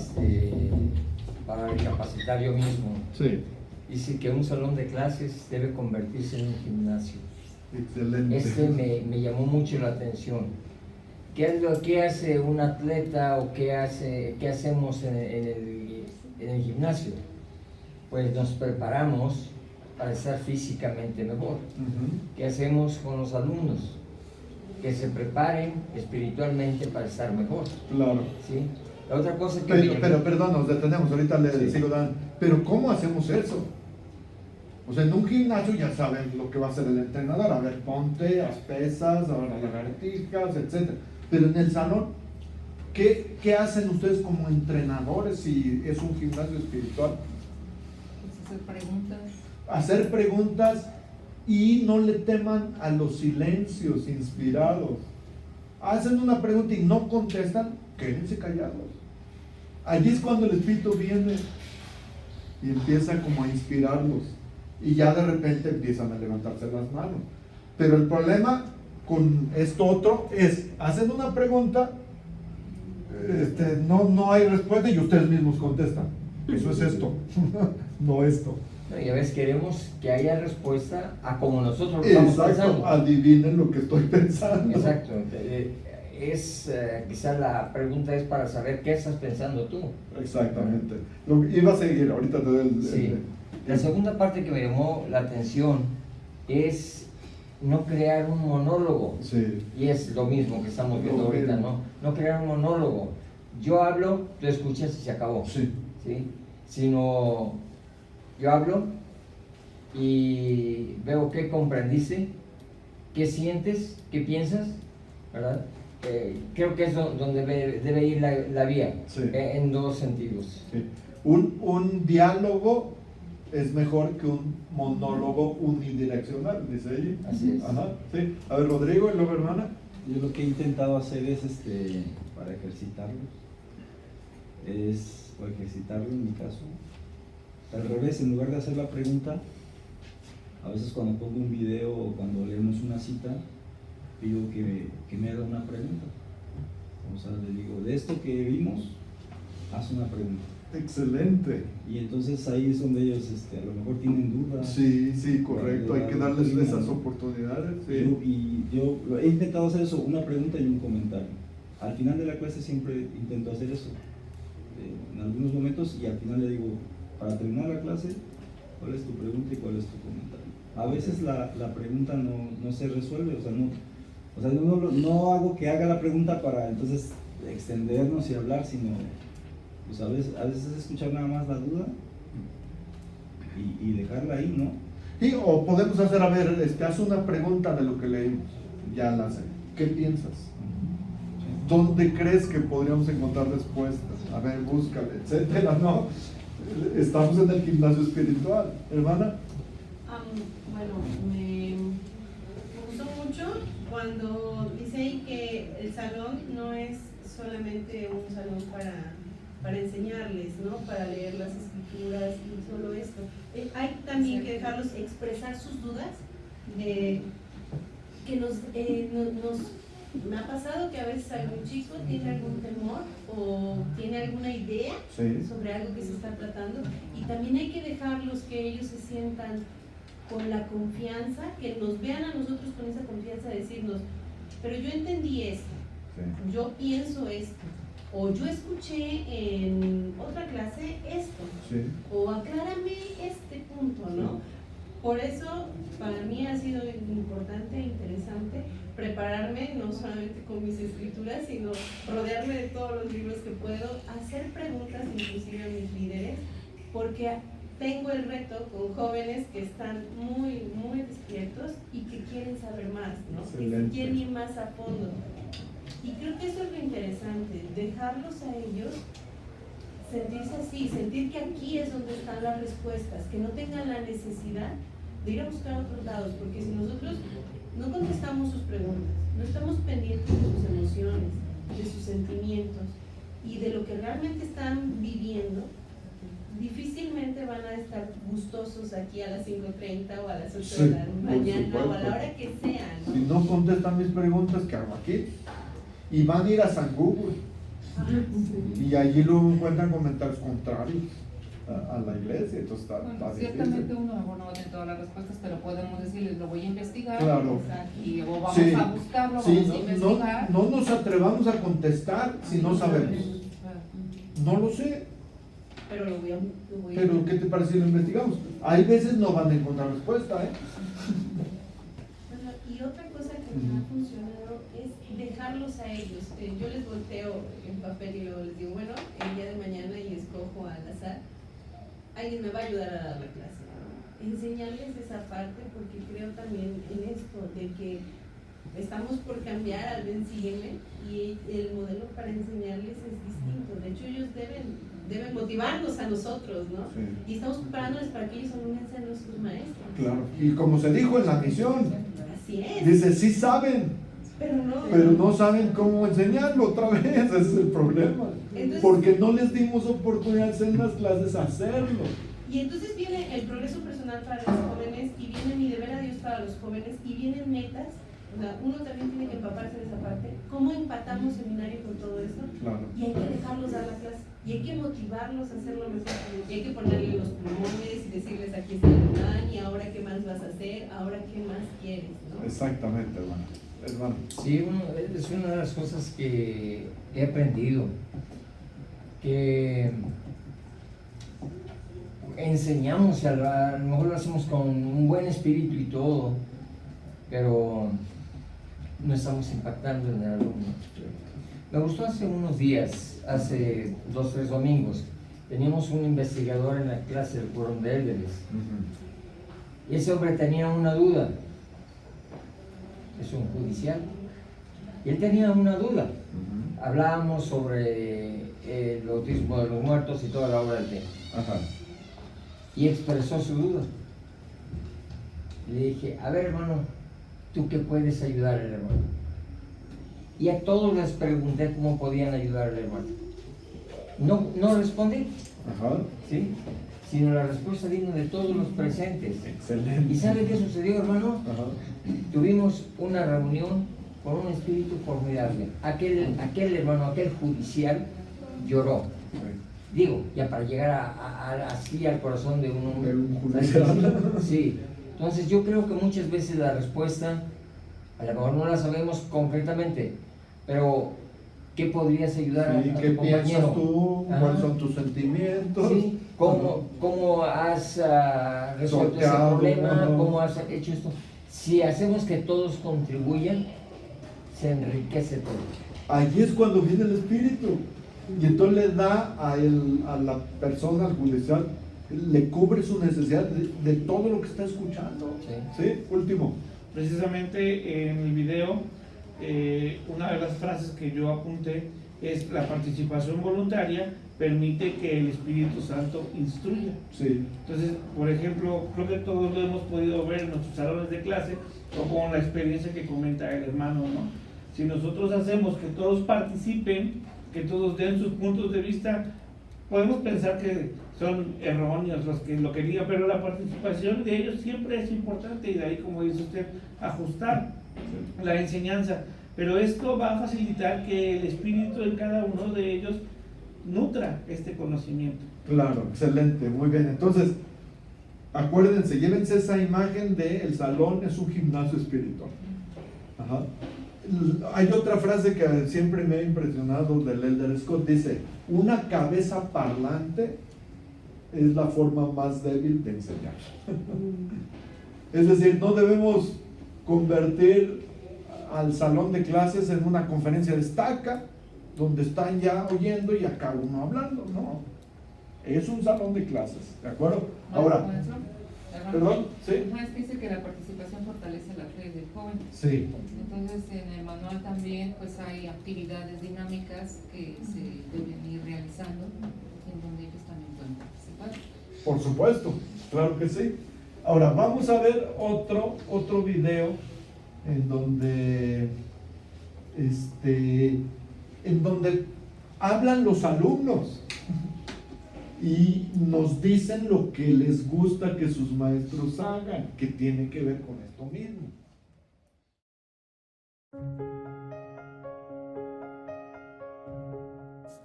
Para recapacitar yo mismo. Sí. Dice que un salón de clases debe convertirse en un gimnasio. Excelente. Me llamó mucho la atención. ¿Qué hace un atleta o qué hacemos en el gimnasio? Pues nos preparamos para estar físicamente mejor. ¿Qué hacemos con los alumnos? Que se preparen espiritualmente para estar mejor. Claro. ¿Sí? La otra cosa que pero perdón, nos detenemos, ahorita le Sí. sigo dando. Pero ¿cómo hacemos eso? O sea, en un gimnasio ya saben lo que va a hacer el entrenador. A ver, ponte, haz pesas, ahora lagartijas, etc. Pero en el salón, ¿qué hacen ustedes como entrenadores si es un gimnasio espiritual? Pues hacer preguntas. Hacer preguntas y no le teman a los silencios inspirados. Hacen una pregunta y no contestan, quédense callados. Allí es cuando el Espíritu viene y empieza como a inspirarlos. Y ya de repente empiezan a levantarse las manos. Pero el problema con esto otro es, hacen una pregunta, no hay respuesta y ustedes mismos contestan. Eso es esto, no esto. y a veces queremos que haya respuesta a como nosotros lo estamos Exacto, pensando. adivinen lo que estoy pensando. Exacto. Quizá la pregunta es para saber qué estás pensando tú. Exactamente. Iba a seguir, ahorita te doy Sí. La segunda parte que me llamó la atención es no crear un monólogo. Sí. Y es lo mismo que estamos viendo ahorita, ¿no? No crear un monólogo. Yo hablo, tú escuchas y se acabó. Sí. ¿Sí? Sino yo hablo y veo qué comprendiste, qué sientes, qué piensas, ¿verdad? Creo que es donde debe ir la vía, Sí. En dos sentidos. Sí. Un diálogo es mejor que un monólogo unidireccional, dice ella. Así es. Ajá, sí. A ver, Rodrigo y luego hermana. Yo lo que he intentado hacer es, para ejercitarlo, o ejercitarlo en mi caso, al revés, en lugar de hacer la pregunta, a veces cuando pongo un video o cuando leemos una cita, pido que me haga una pregunta. O sea, le digo, de esto que vimos, haz una pregunta. Excelente. Y entonces ahí es donde ellos a lo mejor tienen dudas. Sí, sí, correcto. Hay que darles esas oportunidades. Sí. Yo he intentado hacer eso, una pregunta y un comentario. Al final de la clase siempre intento hacer eso. En algunos momentos, y al final le digo, para terminar la clase, ¿cuál es tu pregunta y cuál es tu comentario? A veces la pregunta no se resuelve, no hago que haga la pregunta para entonces extendernos y hablar, sino pues a veces es escuchar nada más la duda y dejarla ahí, ¿no? Sí, o podemos hacer, a ver, haz una pregunta de lo que leímos. Ya la sé. ¿Qué piensas? ¿Dónde crees que podríamos encontrar respuestas? A ver, búscale, etcétera, ¿no? Estamos en el gimnasio espiritual. Hermana. Bueno, me gustó mucho cuando dice ahí que el salón no es solamente un salón para enseñarles, ¿no? Para leer las escrituras y solo esto. Hay también que dejarlos expresar sus dudas, que me ha pasado que a veces algún chico tiene algún temor o tiene alguna idea sobre algo que se está tratando, y también hay que dejarlos que ellos se sientan con la confianza, que nos vean a nosotros con esa confianza de decirnos, pero yo entendí esto, yo pienso esto, o yo escuché en otra clase esto, o aclárame este punto, ¿no? Por eso para mí ha sido importante e interesante prepararme no solamente con mis escrituras, sino rodearme de todos los libros que puedo, hacer preguntas inclusive a mis líderes, porque tengo el reto con jóvenes que están muy, muy despiertos y que quieren saber más, ¿no? Que quieren ir más a fondo. Y creo que eso es lo interesante, dejarlos a ellos sentirse así, sentir que aquí es donde están las respuestas, que no tengan la necesidad de ir a buscar a otros lados, porque si nosotros no contestamos sus preguntas, no estamos pendientes de sus emociones, de sus sentimientos y de lo que realmente están viviendo, difícilmente van a estar gustosos aquí a las 5:30 o a las 8 Sí, de la por mañana o a supuesto. la hora que sea, ¿no? Si no contestan mis preguntas, ¿qué hago aquí? Y van a ir a San Google. Y allí luego encuentran comentarios contrarios a la iglesia. Entonces está Bueno, difícil. ciertamente uno a lo mejor no va a tener todas las respuestas, pero podemos decirles, lo voy a investigar, Claro. y luego vamos Sí. a buscarlo, Sí, vamos a investigar. no nos atrevamos a contestar si no sabemos. No lo sé. Pero lo voy a Pero ¿qué te parece si lo investigamos? Hay veces no van a encontrar respuesta, ¿eh? Bueno, y otra cosa que me ha funcionado es dejarlos a ellos. Yo les volteo el papel y luego les digo, bueno, el día de mañana y escojo al azar, alguien me va a ayudar a dar la clase, ¿no? Enseñarles esa parte, porque creo también en esto, de que estamos por cambiar al Ven Sígueme, y el modelo para enseñarles es distinto. De hecho, ellos deben motivarnos a nosotros, ¿no? Sí. Y estamos preparándoles para que ellos alumnen sean nuestros maestros. Claro. Y como se dijo en la misión, Así es. dice, sí saben, pero no saben cómo enseñarlo otra vez. Ese es el problema. Entonces- Porque no les dimos oportunidades en las clases a hacerlo. Y entonces viene el progreso personal para los jóvenes, y viene mi deber a Dios para los jóvenes, y vienen metas. O sea, uno también tiene que empaparse de esa parte. ¿Cómo empatamos seminario con todo esto? Claro. Y hay que dejarlos dar la clase, y hay que motivarlos a hacerlo mejor, y hay que ponerle los pulmones y decirles, aquí está el plan, y ahora qué más vas a hacer, ahora qué más quieres, ¿no? Exactamente, hermano. Sí, es una de las cosas que he aprendido, que enseñamos, a lo mejor lo hacemos con un buen espíritu y todo, pero no estamos impactando en el alumno. Me gustó hace unos días, hace 2 o 3 domingos, teníamos un investigador en la clase del Quórum de Élderes, y ese hombre tenía una duda. Es un judicial, y él tenía una duda. Hablábamos sobre el bautismo de los muertos y toda la obra del templo. Y expresó su duda. Le dije, a ver, hermano, ¿tú qué puedes ayudar al hermano? Y a todos les pregunté cómo podían ayudar al hermano. No respondí, ¿sí? Sino la respuesta vino de todos los presentes. Excelente. ¿Y sabe qué sucedió, hermano? Tuvimos una reunión con un espíritu formidable. Aquel hermano, aquel judicial, lloró. Digo, ya para llegar así al corazón de un hombre. Sí. Entonces yo creo que muchas veces la respuesta, a lo mejor no la sabemos concretamente, pero ¿qué podrías ayudar a Sí, tu ¿qué compañero? piensas tú? Ajá. ¿Cuáles son tus sentimientos? Sí. ¿Cómo has resuelto ese Sorteado, problema? ajá. ¿Cómo has hecho esto? Si hacemos que todos contribuyan, se enriquece todo. Allí es cuando viene el espíritu. Y entonces le da a la persona, al judicial, le cubre su necesidad de todo lo que está escuchando. Sí. Último. Precisamente en el video, una de las frases que yo apunté es: la participación voluntaria permite que el Espíritu Santo instruya. Sí. Entonces, por ejemplo, creo que todos lo hemos podido ver en nuestros salones de clase o con la experiencia que comenta el hermano, ¿no? Si nosotros hacemos que todos participen, que todos den sus puntos de vista, podemos pensar que son erróneos los que lo querían, pero la participación de ellos siempre es importante, y de ahí, como dice usted, ajustar la enseñanza. Pero esto va a facilitar que el espíritu en cada uno de ellos nutra este conocimiento. Claro, excelente, muy bien. Entonces, acuérdense, llévense esa imagen de el salón es un gimnasio espiritual. Ajá. Hay otra frase que siempre me ha impresionado del Elder Scott, dice: una cabeza parlante es la forma más débil de enseñar. Es decir, no debemos convertir al salón de clases en una conferencia de estaca donde están ya oyendo y acá uno hablando, no. Es un salón de clases, ¿de acuerdo? Ahora, perdón, sí. El maestro dice que la participación fortalece la fe del joven. Sí. Entonces, en el manual también pues hay actividades dinámicas que se deben ir realizando, en donde ellos también pueden participar. Por supuesto, claro que sí. Ahora vamos a ver otro video en donde hablan los alumnos y nos dicen lo que les gusta que sus maestros hagan, que tiene que ver con esto mismo.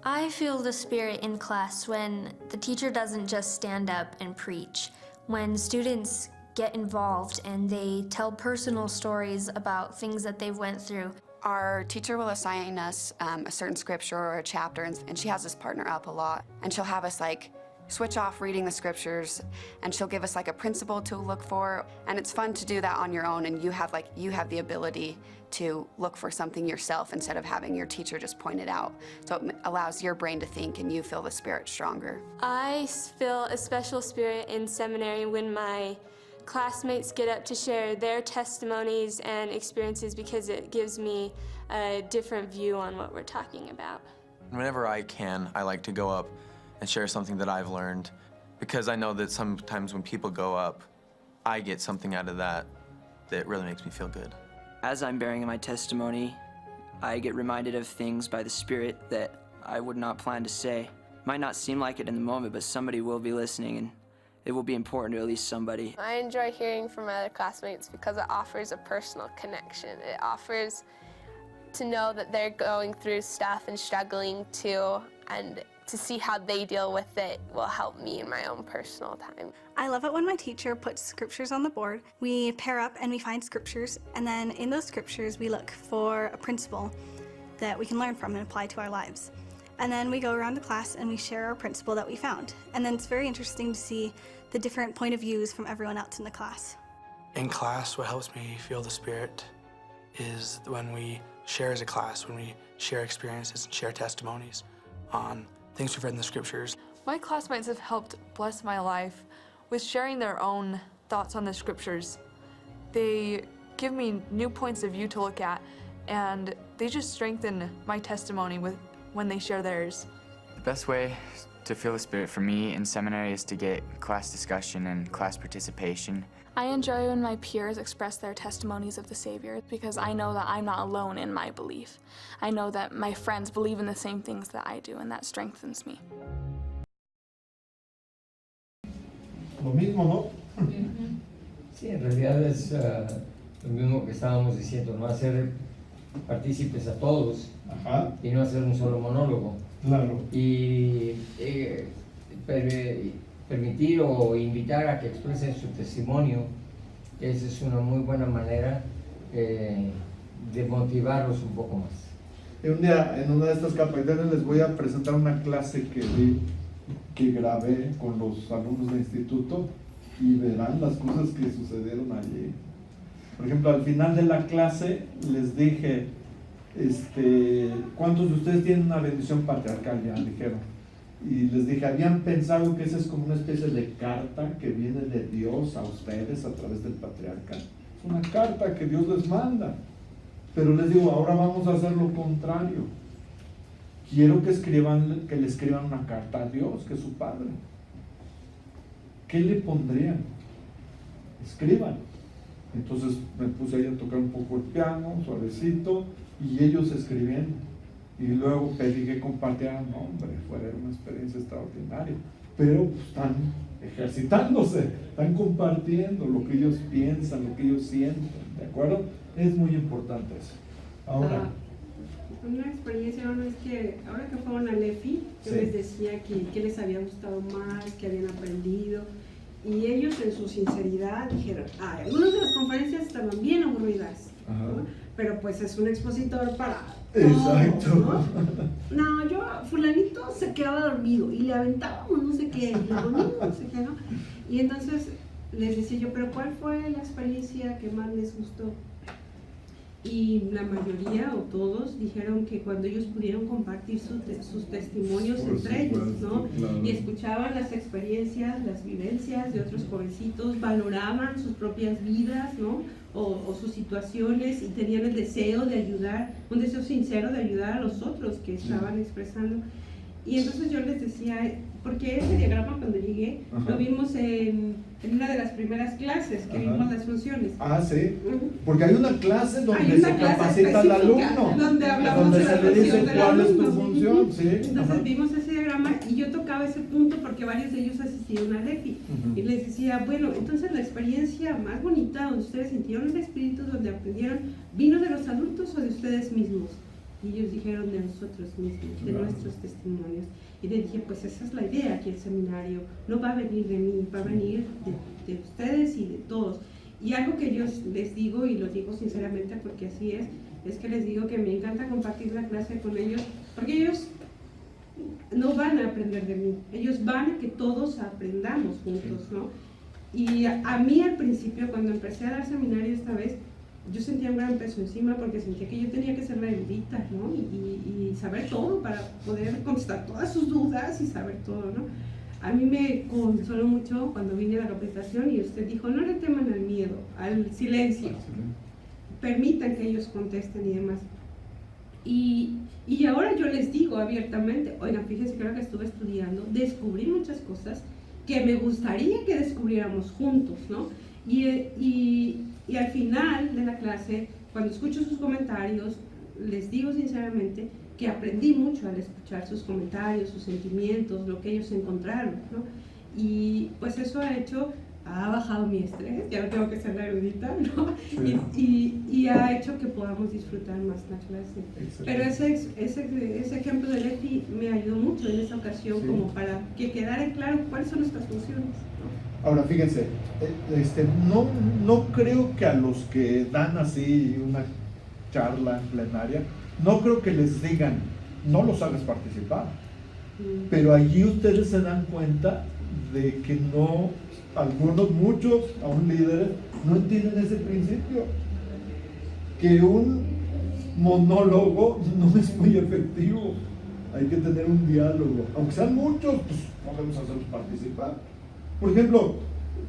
I feel the Spirit in class when the teacher doesn't just stand up and preach, when students get involved and they tell personal stories about things that they've went through. Our teacher will assign us a certain scripture or a chapter, and she has us partner up a lot. And she'll have us like switch off reading the scriptures, and she'll give us like a principle to look for. And it's fun to do that on your own, and you have the ability to look for something yourself instead of having your teacher just point it out. So it allows your brain to think and you feel the Spirit stronger. I feel a special spirit in seminary when my classmates get up to share their testimonies and experiences, because it gives me a different view on what we're talking about. Whenever I can, I like to go up and share something that I've learned, because I know that sometimes when people go up, I get something out of that that really makes me feel good. As I'm bearing my testimony, I get reminded of things by the Spirit that I would not plan to say. Might not seem like it in the moment, but somebody will be listening, and it will be important to at least somebody. I enjoy hearing from my other classmates because it offers a personal connection. It offers to know that they're going through stuff and struggling too, and to see how they deal with it will help me in my own personal time. I love it when my teacher puts scriptures on the board. We pair up and we find scriptures, and then in those scriptures we look for a principle that we can learn from and apply to our lives. And then we go around the class and we share our principle that we found. And then it's very interesting to see the different point of views from everyone else in the class. In class, what helps me feel the Spirit is when we share as a class, when we share experiences and share testimonies on things we've read in the scriptures. My classmates have helped bless my life with sharing their own thoughts on the scriptures. They give me new points of view to look at, and they just strengthen my testimony when they share theirs. The best way to feel the Spirit for me in seminary is to get class discussion and class participation. I enjoy when my peers express their testimonies of the Savior, because I know that I'm not alone in my belief. I know that my friends believe in the same things that I do, and that strengthens me. Lo mismo, ¿no? Sí, en realidad es lo mismo que estábamos diciendo, no hacer partícipes a todos. Ajá. Y no hacer un solo monólogo. Claro. Y permitir o invitar a que expresen su testimonio, esa es una muy buena manera de motivarlos un poco más. Un día, en una de estas capacitaciones, les voy a presentar una clase que grabé con los alumnos del instituto, y verán las cosas que sucedieron allí. Por ejemplo, al final de la clase les dije, ¿cuántos de ustedes tienen una bendición patriarcal? Ya dijeron. Y les dije, ¿habían pensado que esa es como una especie de carta que viene de Dios a ustedes a través del patriarca? Es una carta que Dios les manda. Pero les digo, ahora vamos a hacer lo contrario. Quiero que le escriban una carta a Dios, que es su Padre. ¿Qué le pondrían? Escriban. Entonces me puse ahí a tocar un poco el piano, suavecito, y ellos escribiendo. Y luego pedí que compartieran, hombre, fuera una experiencia extraordinaria. Pero están ejercitándose, están compartiendo lo que ellos piensan, lo que ellos sienten, ¿de acuerdo? Es muy importante eso. Ahora. Una experiencia, ¿no? Es que ahora que fueron a Lefi, yo les decía que les había gustado más, que habían aprendido. Y ellos en su sinceridad dijeron, algunas de las conferencias estaban bien aburridas, ¿no? Pero pues es un expositor para exacto, ¿no? Yo, fulanito se quedaba dormido y le aventábamos no sé qué, y le poníamos no sé qué, ¿no? Y entonces les decía yo, pero ¿cuál fue la experiencia que más les gustó? Y la mayoría o todos dijeron que cuando ellos pudieron compartir sus testimonios entre ellos, ¿no? Claro. Y escuchaban las experiencias, las vivencias de otros jovencitos, valoraban sus propias vidas, ¿no? O sus situaciones, y tenían el deseo de ayudar, un deseo sincero de ayudar a los otros que estaban expresando. Y entonces yo les decía, porque ese diagrama cuando llegué, lo vimos en una de las primeras clases que vimos las funciones. Ah, sí. Porque hay una clase donde Hay una se clase capacita al alumno. donde hablamos de la se le dice función del cuál es tu alumno. función. Sí. Entonces vimos ese diagrama y yo tocaba ese punto porque varios de ellos asistieron a LEFI. Y les decía, bueno, entonces la experiencia más bonita donde ustedes sintieron el espíritu, donde aprendieron, ¿vino de los adultos o de ustedes mismos? Y ellos dijeron de nosotros mismos, de nuestros testimonios. Y le dije, pues esa es la idea aquí el seminario, no va a venir de mí, va a venir de ustedes y de todos. Y algo que yo les digo, y lo digo sinceramente porque así es que les digo que me encanta compartir la clase con ellos, porque ellos no van a aprender de mí, ellos van a que todos aprendamos juntos, ¿no? Y a mí al principio, cuando empecé a dar seminario esta vez, yo sentía un gran peso encima porque sentía que yo tenía que ser la erudita, ¿no? Y saber todo para poder contestar todas sus dudas y saber todo, ¿no? A mí me consoló mucho cuando vine a la capacitación y usted dijo, no le teman al miedo, al silencio, permitan que ellos contesten y demás. Y ahora yo les digo abiertamente, oigan, fíjense que ahora que estuve estudiando, descubrí muchas cosas que me gustaría que descubriéramos juntos, ¿no? Y al final de la clase, cuando escucho sus comentarios, les digo sinceramente que aprendí mucho al escuchar sus comentarios, sus sentimientos, lo que ellos encontraron, ¿no? Y pues eso ha bajado mi estrés, ya no tengo que ser la erudita, ¿no? Y ha hecho que podamos disfrutar más la clase. Excelente. Pero ese ejemplo de Leti me ayudó mucho en esa ocasión, como para que quedara claro cuáles son nuestras funciones, ¿no? Ahora fíjense, no creo que a los que dan así una charla en plenaria, no creo que les digan, no los hagas participar, pero allí ustedes se dan cuenta de que no, muchos, aún líderes, no entienden ese principio, que un monólogo no es muy efectivo, hay que tener un diálogo, aunque sean muchos, pues podemos hacerlos participar. Por ejemplo,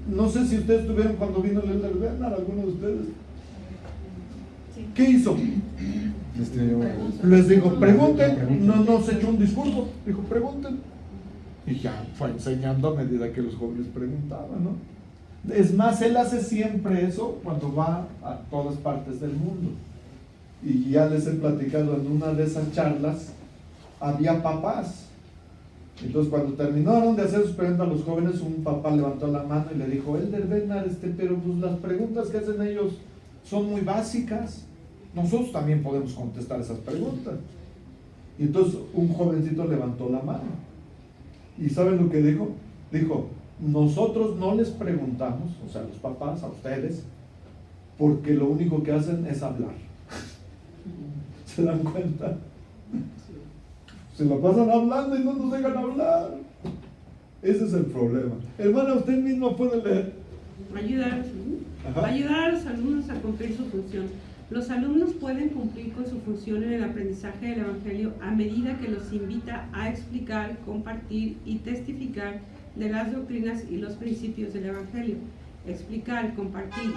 no sé si ustedes tuvieron cuando vino el Elder Bernard, alguno de ustedes. ¿Qué hizo? Les digo, pregunten, no se echó un discurso, dijo, pregunten. Y ya fue enseñando a medida que los jóvenes preguntaban, ¿no? Es más, él hace siempre eso cuando va a todas partes del mundo. Y ya les he platicado, en una de esas charlas había papás. Entonces cuando terminaron de hacer sus preguntas a los jóvenes, un papá levantó la mano y le dijo, Elder Bernard, pero pues las preguntas que hacen ellos son muy básicas, nosotros también podemos contestar esas preguntas. Y entonces un jovencito levantó la mano. ¿Y saben lo que dijo? Dijo, nosotros no les preguntamos, o sea, los papás, a ustedes, porque lo único que hacen es hablar. ¿Se dan cuenta? Se la pasan hablando y no nos dejan hablar. Ese es el problema. Hermana, usted mismo puede leer. Ayudar a los alumnos a cumplir su función. Los alumnos pueden cumplir con su función en el aprendizaje del Evangelio a medida que los invita a explicar, compartir y testificar de las doctrinas y los principios del Evangelio. Explicar, compartir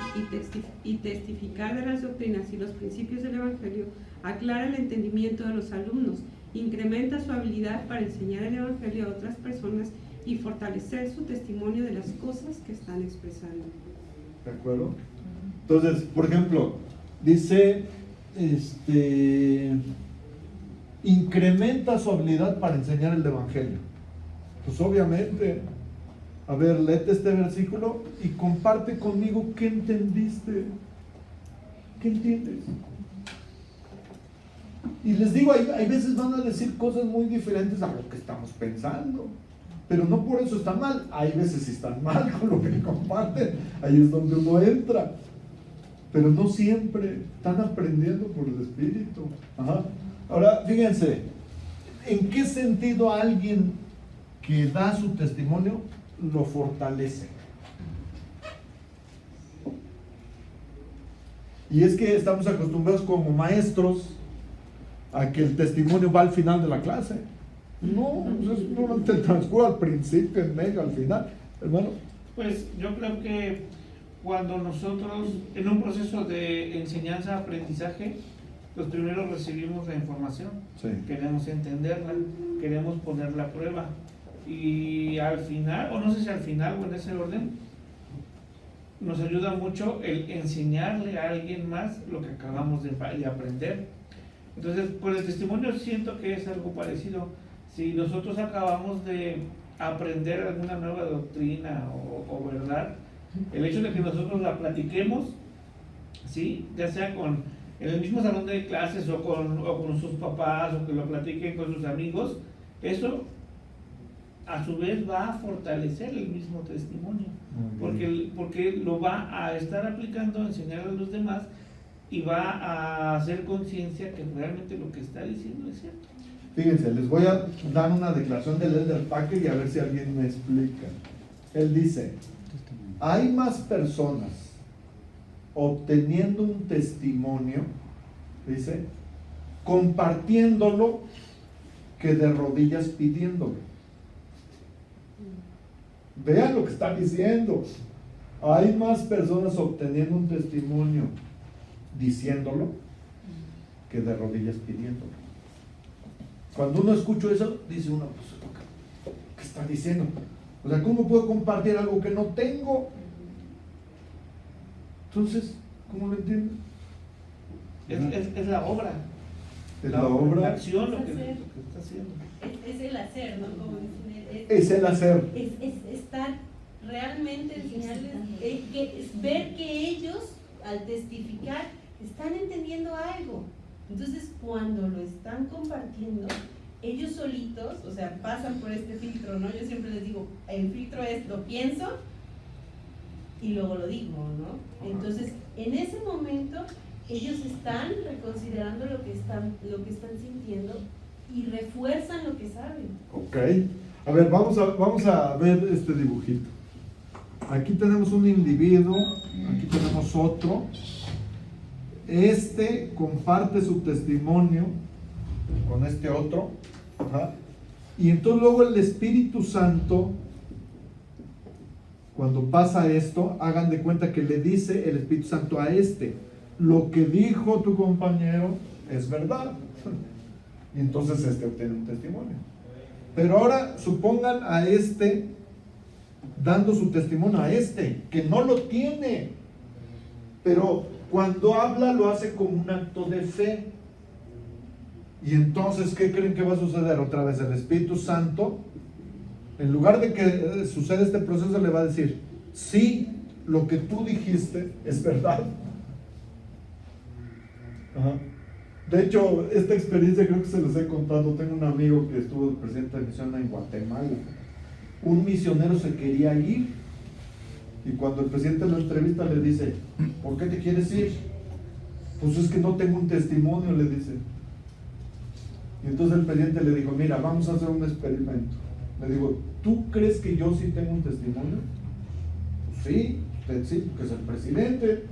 y testificar de las doctrinas y los principios del Evangelio aclara el entendimiento de los alumnos, incrementa su habilidad para enseñar el Evangelio a otras personas y fortalecer su testimonio de las cosas que están expresando. ¿De acuerdo? Entonces, por ejemplo, dice, incrementa su habilidad para enseñar el Evangelio. Pues obviamente, a ver, léete este versículo y comparte conmigo qué entendiste. ¿Qué entiendes? Y les digo, hay veces van a decir cosas muy diferentes a lo que estamos pensando, pero no por eso está mal. Hay veces sí están mal con lo que comparten, ahí es donde uno entra, pero no siempre están aprendiendo por el Espíritu. Ahora, fíjense, ¿en qué sentido alguien que da su testimonio lo fortalece? Y es que estamos acostumbrados como maestros a que el testimonio va al final de la clase. No, es durante el transcurso, al principio, en medio, al final. Hermano. Pues yo creo que cuando nosotros, en un proceso de enseñanza-aprendizaje, pues primero recibimos la información, Sí. queremos entenderla, queremos ponerla a prueba. Y al final, o no sé si al final o en ese orden, nos ayuda mucho el enseñarle a alguien más lo que acabamos de aprender. Entonces, con el testimonio siento que es algo parecido. Si nosotros acabamos de aprender alguna nueva doctrina o verdad, el hecho de que nosotros la platiquemos, ¿sí? Ya sea en el mismo salón de clases o con sus papás, o que lo platiquen con sus amigos, eso a su vez va a fortalecer el mismo testimonio, porque lo va a estar aplicando, a enseñar a los demás, y va a hacer conciencia que realmente lo que está diciendo es cierto. Fíjense, les voy a dar una declaración del Elder Packer y a ver si alguien me explica. Él dice, hay más personas obteniendo un testimonio, dice, compartiéndolo, que de rodillas pidiéndolo. Vean lo que está diciendo. Hay más personas obteniendo un testimonio diciéndolo que de rodillas pidiéndolo. Cuando uno escucha eso, dice uno, pues, ¿qué está diciendo? O sea, ¿cómo puedo compartir algo que no tengo? Entonces, ¿cómo lo entienden? Es la obra. Es la obra. La acción, lo que está haciendo. Es el hacer, ¿no? Como dicen, Es el hacer. Es estar realmente enseñarles, es ver que ellos, al testificar, están entendiendo algo. Entonces, cuando lo están compartiendo, ellos solitos, o sea, pasan por este filtro, ¿no? Yo siempre les digo, el filtro es lo pienso y luego lo digo, ¿no? Entonces, en ese momento, ellos están reconsiderando lo que están sintiendo y refuerzan lo que saben. Ok. A ver, vamos a ver este dibujito. Aquí tenemos un individuo, aquí tenemos otro. Este comparte su testimonio con este otro. Ajá. Y entonces luego el Espíritu Santo, cuando pasa esto, hagan de cuenta que le dice el Espíritu Santo a este, lo que dijo tu compañero es verdad. Y entonces este obtiene un testimonio. Pero ahora supongan a este dando su testimonio a este, que no lo tiene. Pero cuando habla lo hace como un acto de fe. Y entonces, ¿qué creen que va a suceder? Otra vez el Espíritu Santo, en lugar de que suceda este proceso, le va a decir, sí, lo que tú dijiste es verdad. Ajá. De hecho, esta experiencia creo que se les he contado. Tengo un amigo que estuvo presidente de misión en Guatemala. Un misionero se quería ir y cuando el presidente lo entrevista le dice, ¿por qué te quieres ir? Pues es que no tengo un testimonio, le dice. Y entonces el presidente le dijo, mira, vamos a hacer un experimento. Le digo, ¿tú crees que yo sí tengo un testimonio? Pues sí, usted sí, porque es el presidente.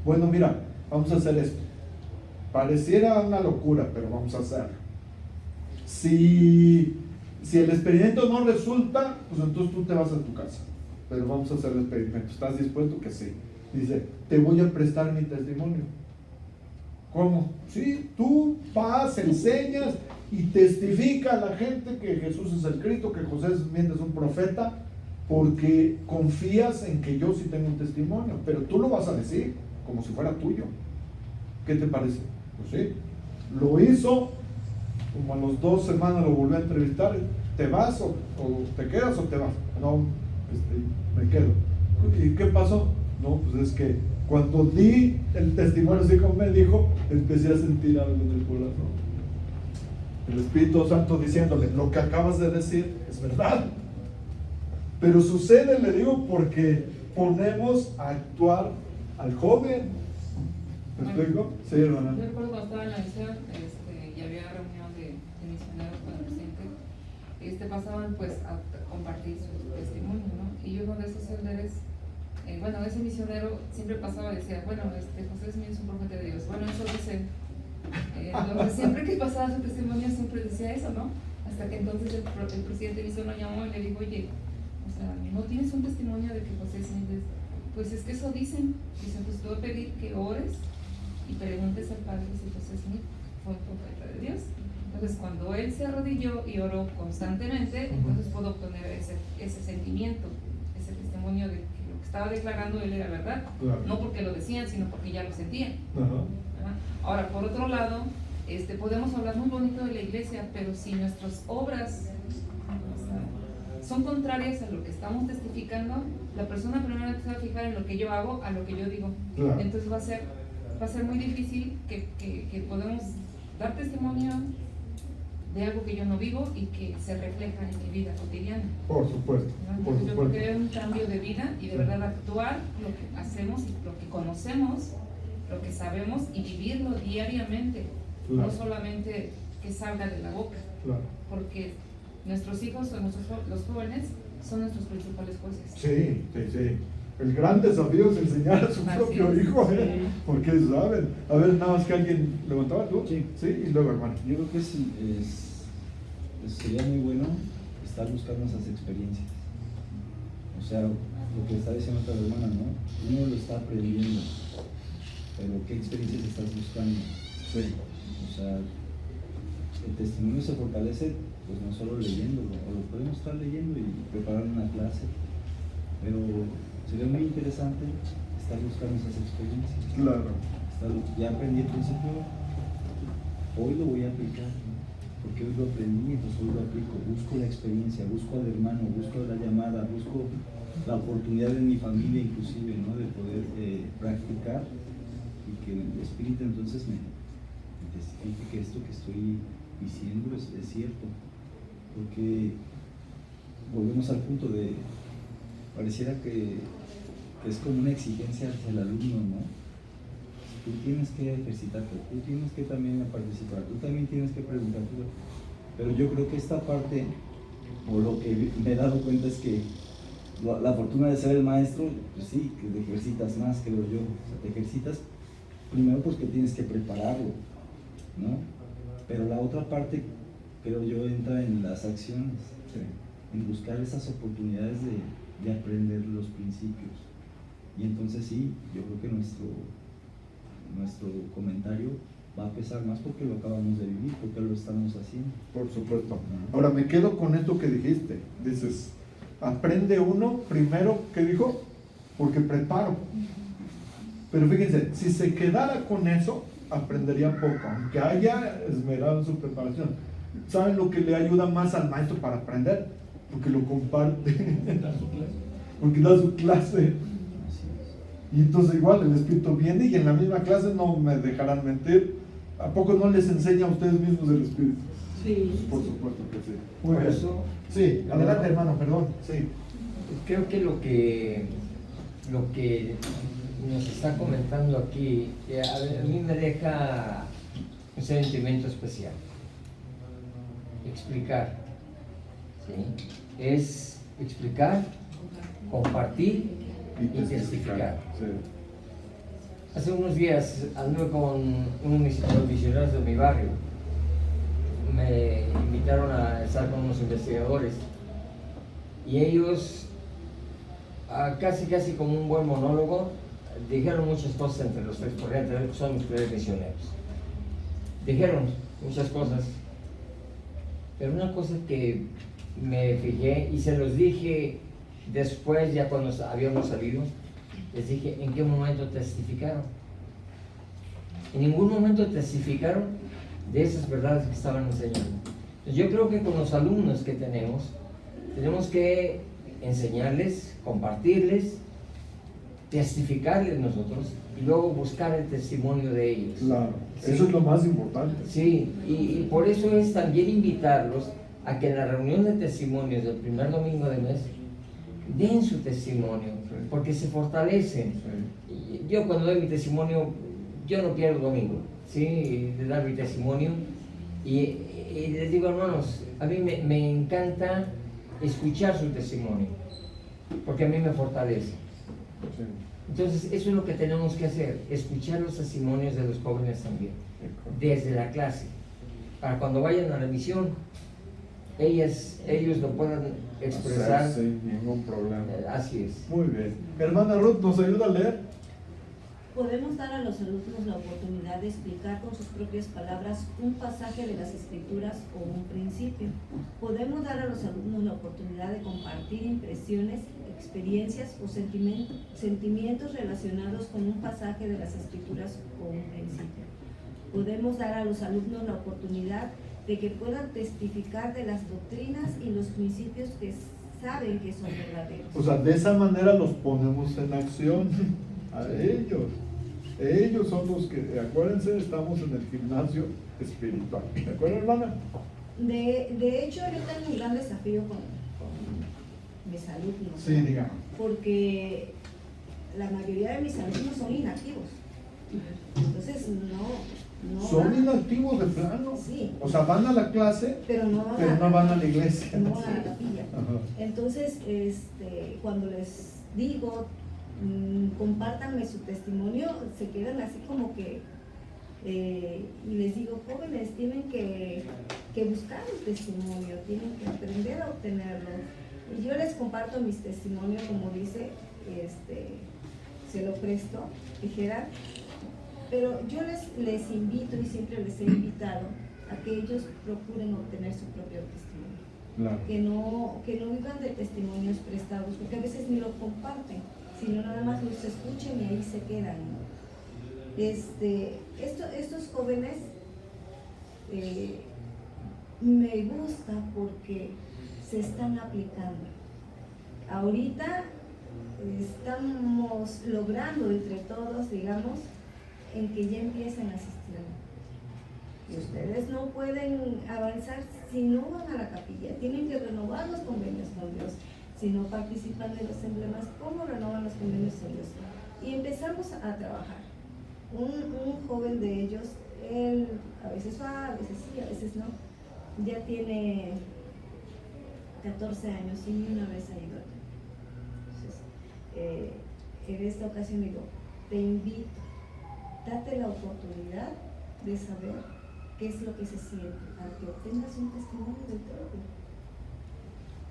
Bueno, mira, vamos a hacer esto. Pareciera una locura, pero vamos a hacerlo. Si el experimento no resulta, pues entonces tú te vas a tu casa. Pero vamos a hacer el experimento. ¿Estás dispuesto? Que sí. Dice, te voy a prestar mi testimonio. ¿Cómo? Sí, tú vas, enseñas y testifica a la gente que Jesús es el Cristo, que José Méndez es un profeta, porque confías en que yo sí tengo un testimonio. Pero tú lo vas a decir como si fuera tuyo. ¿Qué te parece? Pues sí, lo hizo. Como a las 2 semanas lo volví a entrevistar. ¿Te vas o te quedas o te vas? No, me quedo. ¿Y qué pasó? No, pues es que cuando di el testimonio así como me dijo, empecé a sentir algo en el corazón. El Espíritu Santo diciéndole, lo que acabas de decir es verdad. Pero sucede, le digo, porque ponemos a actuar al joven. ¿Me explico? Sí, hermana. Yo recuerdo cuando estaba en la misión y había reunión de misioneros con el presidente, pasaban pues a compartir su testimonio, ¿no? Y uno de esos elders, ese misionero siempre pasaba y decía, José Smith es un profeta de Dios, eso dice. Entonces siempre que pasaba su testimonio siempre decía eso, ¿no? Hasta que entonces el presidente de misión lo llamó y le dijo, oye, ¿no tienes un testimonio de que José Smith es? Pues es que eso dicen. Dicen, pues te voy a pedir que ores y preguntes al Padre si José Smith fue profeta de Dios. Entonces, cuando él se arrodilló y oró constantemente, entonces puedo obtener ese sentimiento, ese testimonio de que lo que estaba declarando él era verdad. Claro. No porque lo decían, sino porque ya lo sentían. Ajá. Ahora, por otro lado, podemos hablar muy bonito de la iglesia, pero si nuestras obras son contrarias a lo que estamos testificando, la persona primero se va a fijar en lo que yo hago, a lo que yo digo. Claro. Entonces va a ser muy difícil que podamos dar testimonio de algo que yo no vivo y que se refleja en mi vida cotidiana. Por supuesto, ¿No? por Entonces, yo creo supuesto. que es un cambio de vida y de verdad actuar lo que hacemos y lo que conocemos, lo que sabemos y vivirlo diariamente, Claro. no solamente que salga de la boca, Claro. porque nuestros hijos o los jóvenes son nuestros principales jueces. Sí, sí, sí. El gran desafío es enseñar a su Así propio es, hijo, sí. porque saben. A ver, nada más que alguien levantaba tú. Sí. Sí, y luego, hermano. Yo creo que sería muy bueno estar buscando esas experiencias. O sea, lo que está diciendo otra hermana, ¿no? Uno lo está aprendiendo, pero ¿qué experiencias estás buscando? Sí. O sea, el testimonio se fortalece, pues no solo leyéndolo, o lo podemos estar leyendo y preparar una clase, pero sería muy interesante estar buscando esas experiencias. Claro. Ya aprendí el principio, hoy lo voy a aplicar, ¿no? Porque hoy lo aprendí, entonces hoy lo aplico, busco la experiencia, busco al hermano, busco la llamada, busco la oportunidad en mi familia inclusive, ¿no? De poder practicar y que el Espíritu entonces me testifique que esto que estoy diciendo es cierto, porque volvemos al punto de, pareciera que es como una exigencia hacia el alumno, ¿no? Tú tienes que ejercitarte, tú tienes que también participar, tú también tienes que preguntar, pero yo creo que esta parte, o lo que me he dado cuenta es que la fortuna de ser el maestro, pues sí, que te ejercitas más, creo yo, o sea, te ejercitas primero porque tienes que prepararlo, ¿no? Pero la otra parte, creo yo, entra en las acciones, en buscar esas oportunidades de aprender los principios. Y entonces sí, yo creo que nuestro comentario va a pesar más porque lo acabamos de vivir, porque lo estamos haciendo. Por supuesto. Ahora me quedo con esto que dijiste. Dices, aprende uno primero, ¿qué dijo? Porque preparo. Pero fíjense, si se quedara con eso, aprendería poco, aunque haya esmerado en su preparación. ¿Saben lo que le ayuda más al maestro para aprender? Porque lo comparte, porque da su clase. Y entonces igual el Espíritu viene y en la misma clase no me dejarán mentir. ¿A poco no les enseña a ustedes mismos el Espíritu? Sí. Por supuesto que sí. Por Muy bien. eso, Sí, adelante hermano, perdón. Sí. creo que lo que nos está comentando aquí, a mí me deja un sentimiento especial. Explicar, ¿sí? Es explicar, compartir y testificar. Sí. Hace unos días anduve con unos misioneros de mi barrio. Me invitaron a estar con unos investigadores y ellos, casi como un buen monólogo, dijeron muchas cosas entre los tres, porque son los tres misioneros. Dijeron muchas cosas, pero una cosa que me fijé y se los dije después, ya cuando habíamos salido, les dije, ¿en qué momento testificaron? En ningún momento testificaron de esas verdades que estaban enseñando. Entonces, yo creo que con los alumnos que tenemos que enseñarles, compartirles, testificarles nosotros y luego buscar el testimonio de ellos. Claro, ¿sí? eso es lo más importante. Sí, y por eso es también invitarlos a que en la reunión de testimonios del primer domingo de mes den su testimonio, porque se fortalecen. Y yo cuando doy mi testimonio, yo no pierdo domingo, ¿sí? De dar mi testimonio y les digo, hermanos, a mí me encanta escuchar su testimonio, porque a mí me fortalece. Entonces eso es lo que tenemos que hacer, escuchar los testimonios de los jóvenes también, desde la clase, para cuando vayan a la misión, ellos lo puedan expresar sin ningún problema. Así es. Muy bien. Hermana Ruth, ¿nos ayuda a leer? Podemos dar a los alumnos la oportunidad de explicar con sus propias palabras un pasaje de las Escrituras o un principio. Podemos dar a los alumnos la oportunidad de compartir impresiones, experiencias o sentimientos relacionados con un pasaje de las Escrituras o un principio. Podemos dar a los alumnos la oportunidad de que puedan testificar de las doctrinas y los principios que saben que son verdaderos. O sea, de esa manera los ponemos en acción a ellos. Ellos son los que, acuérdense, estamos en el gimnasio espiritual. ¿De acuerdo, hermana? De hecho, yo tengo un gran desafío con mis alumnos. Sí, digamos. Porque la mayoría de mis alumnos son inactivos. Entonces, no ¿Son van, inactivos de plano? Sí. O sea, van a la clase, pero no van a la iglesia. No van a la capilla. Ajá. Entonces, cuando les digo, compártanme su testimonio, se quedan así como que, y les digo, jóvenes, tienen que buscar un testimonio, tienen que aprender a obtenerlo. Y yo les comparto mis testimonios, como dice, se lo presto, dijera, pero yo les invito y siempre les he invitado a que ellos procuren obtener su propio testimonio. Claro. Que no vivan de testimonios prestados, porque a veces ni lo comparten, sino nada más los escuchen y ahí se quedan, ¿no? Estos jóvenes me gusta porque se están aplicando. Ahorita estamos logrando entre todos, digamos, en que ya empiecen a asistir. Y ustedes no pueden avanzar si no van a la capilla, tienen que renovar los convenios con Dios. Si no participan de los emblemas, ¿cómo renovan los convenios con Dios? Y empezamos a trabajar. Un joven de ellos, él a veces va, a veces sí, a veces no, ya tiene 14 años y ni una vez ha ido. Entonces, en esta ocasión digo, te invito, date la oportunidad de saber qué es lo que se siente para que obtengas un testimonio del todo.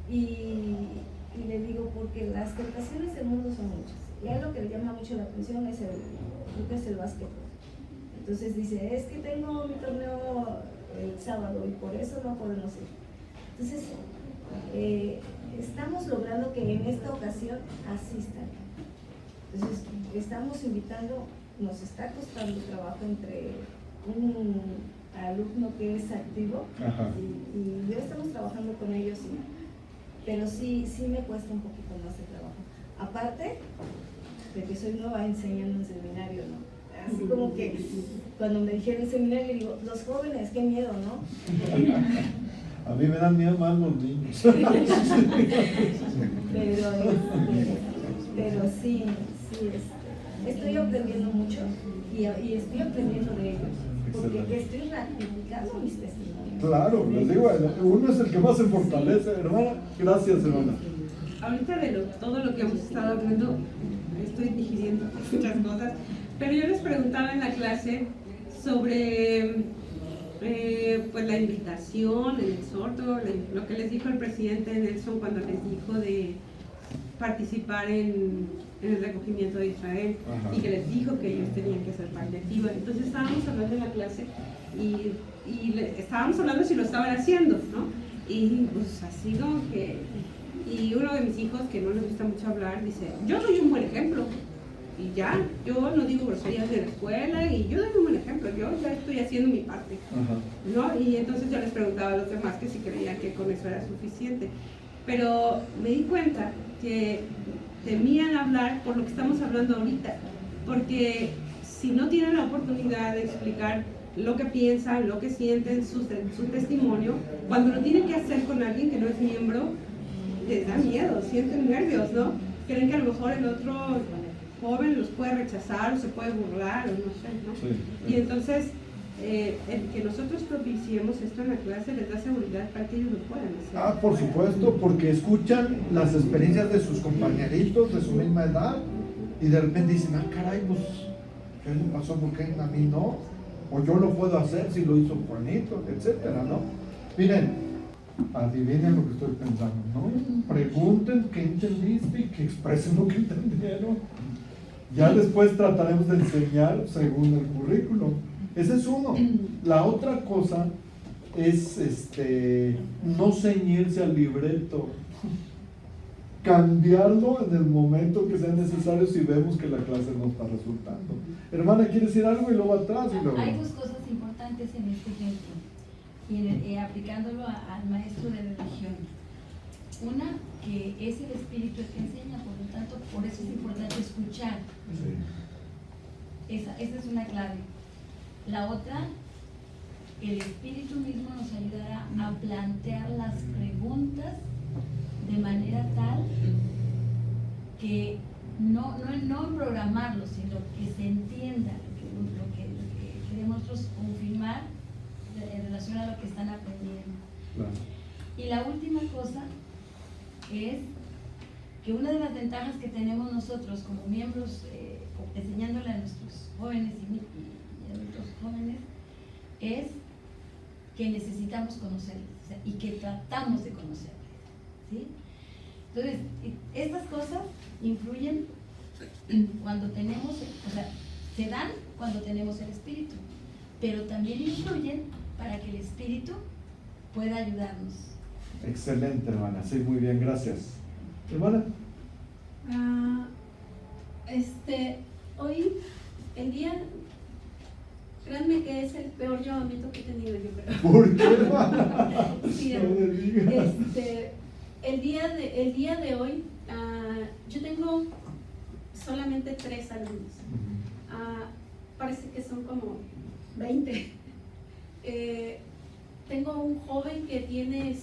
Y le digo, porque las tentaciones del mundo son muchas. Y a él lo que le llama mucho la atención es el básquetbol. Entonces dice, es que tengo mi torneo el sábado y por eso no podemos ir. Entonces, estamos logrando que en esta ocasión asistan. Entonces, estamos invitando, nos está costando trabajo entre un alumno que es activo y ya estamos trabajando con ellos, pero sí me cuesta un poquito más de trabajo. Aparte de que soy nueva enseñando en seminario, ¿no? Así como que cuando me dijeron en seminario, digo, los jóvenes, qué miedo, ¿no? A mí me dan miedo más los niños. pero sí, estoy aprendiendo mucho y estoy aprendiendo de ellos, porque estoy ratificando mis testimonios. Claro, les digo, uno es el que más se fortalece, hermana. Gracias, hermana. Ahorita de todo lo que hemos estado hablando, estoy digiriendo muchas cosas, pero yo les preguntaba en la clase sobre pues la invitación, el exhorto, lo que les dijo el presidente Nelson cuando les dijo de participar en el recogimiento de Israel. Ajá. Y que les dijo que ellos tenían que ser parte activa. Entonces estábamos hablando en la clase y estábamos hablando si lo estaban haciendo, ¿no? Y pues así como que, y uno de mis hijos que no le gusta mucho hablar dice, yo soy un buen ejemplo. Y ya, yo no digo groserías de la escuela y yo doy un buen ejemplo, yo ya estoy haciendo mi parte. Ajá. ¿No? Y entonces yo les preguntaba a los demás que si creían que con eso era suficiente. Pero me di cuenta que temían hablar por lo que estamos hablando ahorita, porque si no tienen la oportunidad de explicar lo que piensan, lo que sienten, su testimonio, cuando lo tienen que hacer con alguien que no es miembro, les da miedo, sienten nervios, ¿no? Creen que a lo mejor el otro joven los puede rechazar o se puede burlar o no sé, ¿no? Sí. Y entonces, el que nosotros propiciemos esto en la clase les da seguridad para que ellos lo puedan hacer. Ah, por supuesto, porque escuchan las experiencias de sus compañeritos de su misma edad y de repente dicen, ah, caray, pues, ¿qué le pasó? ¿Por qué a mí no? O yo lo puedo hacer si lo hizo Juanito, etcétera, ¿no? Miren, adivinen lo que estoy pensando, ¿no? Pregunten qué entendiste y que expresen lo que entendieron. Ya después trataremos de enseñar según el currículo. Ese es uno. La otra cosa es no ceñirse al libreto. Cambiarlo en el momento que sea necesario si vemos que la clase no está resultando. Hermana, ¿quiere decir algo? Y luego atrás. Y luego... Hay dos cosas importantes en este ejemplo, y aplicándolo al maestro de religión. Una, que es el Espíritu el que enseña, por lo tanto, por eso es importante escuchar. Sí. Esa es una clave. La otra, el Espíritu mismo nos ayudará a plantear las preguntas de manera tal que no programarlo, sino que se entienda lo que queremos nosotros confirmar en relación a lo que están aprendiendo. Claro. Y la última cosa es que una de las ventajas que tenemos nosotros como miembros, enseñándole a nuestros jóvenes y adultos jóvenes, es que necesitamos conocerles, o sea, y que tratamos de conocerles, ¿sí? Entonces, estas cosas influyen cuando tenemos, o sea, se dan cuando tenemos el Espíritu, pero también influyen para que el Espíritu pueda ayudarnos. Excelente, hermana. Sí, muy bien, gracias. Hermana. Hoy, el día, créanme que es el peor llamamiento que he tenido, yo creo. ¿Por qué, hermana? Sí, no me digas. El día de hoy, yo tengo solamente 3 alumnos. Parece que son como 20. Tengo un joven que tiene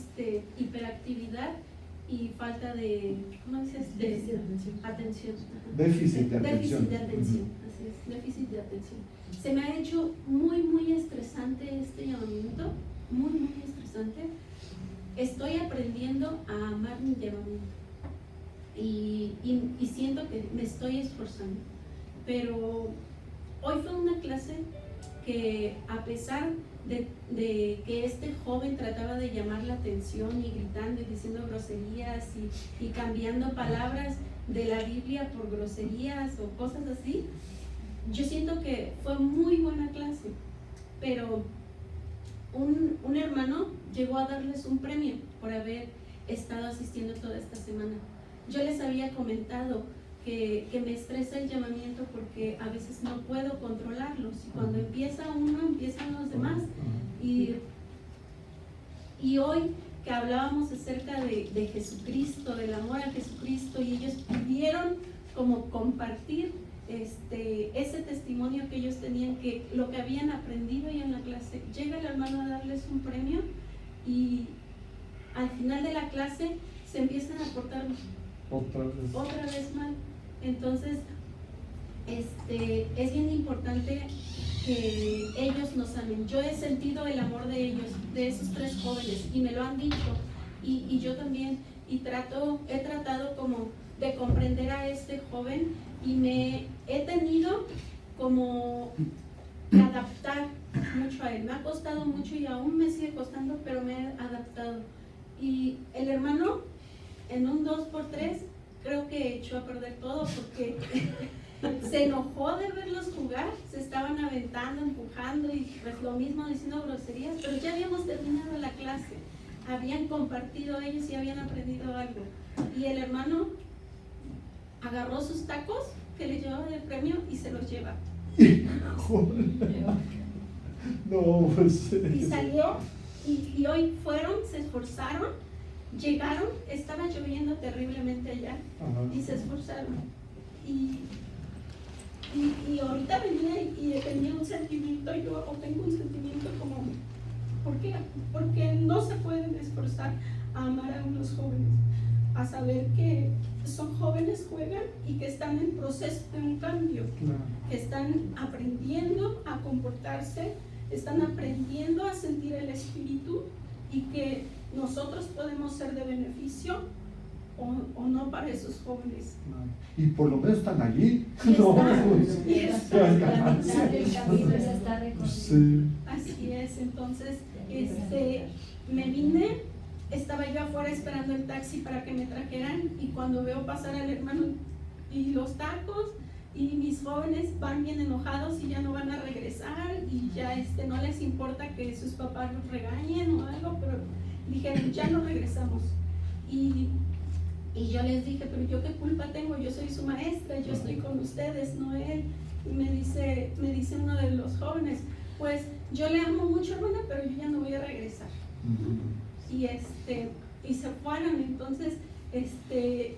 hiperactividad y falta de, ¿cómo dices? De atención. Déficit de atención. Déficit de atención, así es, déficit de atención. Se me ha hecho muy estresante este llamamiento, muy estresante. Estoy aprendiendo a amar mi llamamiento y siento que me estoy esforzando, pero hoy fue una clase que, a pesar de que este joven trataba de llamar la atención y gritando y diciendo groserías y cambiando palabras de la Biblia por groserías o cosas así, yo siento que fue muy buena clase, pero un hermano llegó a darles un premio por haber estado asistiendo toda esta semana. Yo les había comentado que me estresa el llamamiento porque a veces no puedo controlarlos. Y cuando empieza uno, empiezan los demás. Y hoy que hablábamos acerca de Jesucristo, del amor a Jesucristo, y ellos pudieron como compartir ese testimonio que ellos tenían, que lo que habían aprendido ahí en la clase, llega el hermano a darles un premio y al final de la clase se empiezan a portar otra vez mal. Entonces, es bien importante que ellos nos amen. Yo he sentido el amor de ellos, de esos 3 jóvenes, y me lo han dicho, y yo también, y he tratado como de comprender a este joven, y me he tenido como que adaptar mucho a él. Me ha costado mucho y aún me sigue costando, pero me he adaptado. Y el hermano, en un 2x3, creo que echó a perder todo porque se enojó de verlos jugar, se estaban aventando, empujando y pues lo mismo diciendo groserías, pero ya habíamos terminado la clase, habían compartido ellos y habían aprendido algo. Y el hermano agarró sus tacos que le llevaba del premio y se los lleva. No, pues. Y salió y hoy fueron, se esforzaron, llegaron, estaba lloviendo terriblemente allá. Ajá. Y se esforzaron. Y ahorita venía y tenía un sentimiento, yo tengo un sentimiento como, ¿por qué? Porque no se pueden esforzar a amar a unos jóvenes, a saber que son jóvenes, juegan y que están en proceso de un cambio, que están aprendiendo a comportarse, están aprendiendo a sentir el espíritu y que nosotros podemos ser de beneficio o no para esos jóvenes. Y por lo menos están allí. Sí. Así es, entonces me vine, estaba yo afuera esperando el taxi para que me trajeran y cuando veo pasar al hermano y los tacos y mis jóvenes van bien enojados y ya no van a regresar y ya no les importa que sus papás los regañen o algo, pero dijeron, ya no regresamos. Y yo les dije, pero yo qué culpa tengo, yo soy su maestra, yo estoy con ustedes, no él. Y me dice uno de los jóvenes, pues yo le amo mucho, hermana, pero yo ya no voy a regresar. Y se fueron. Entonces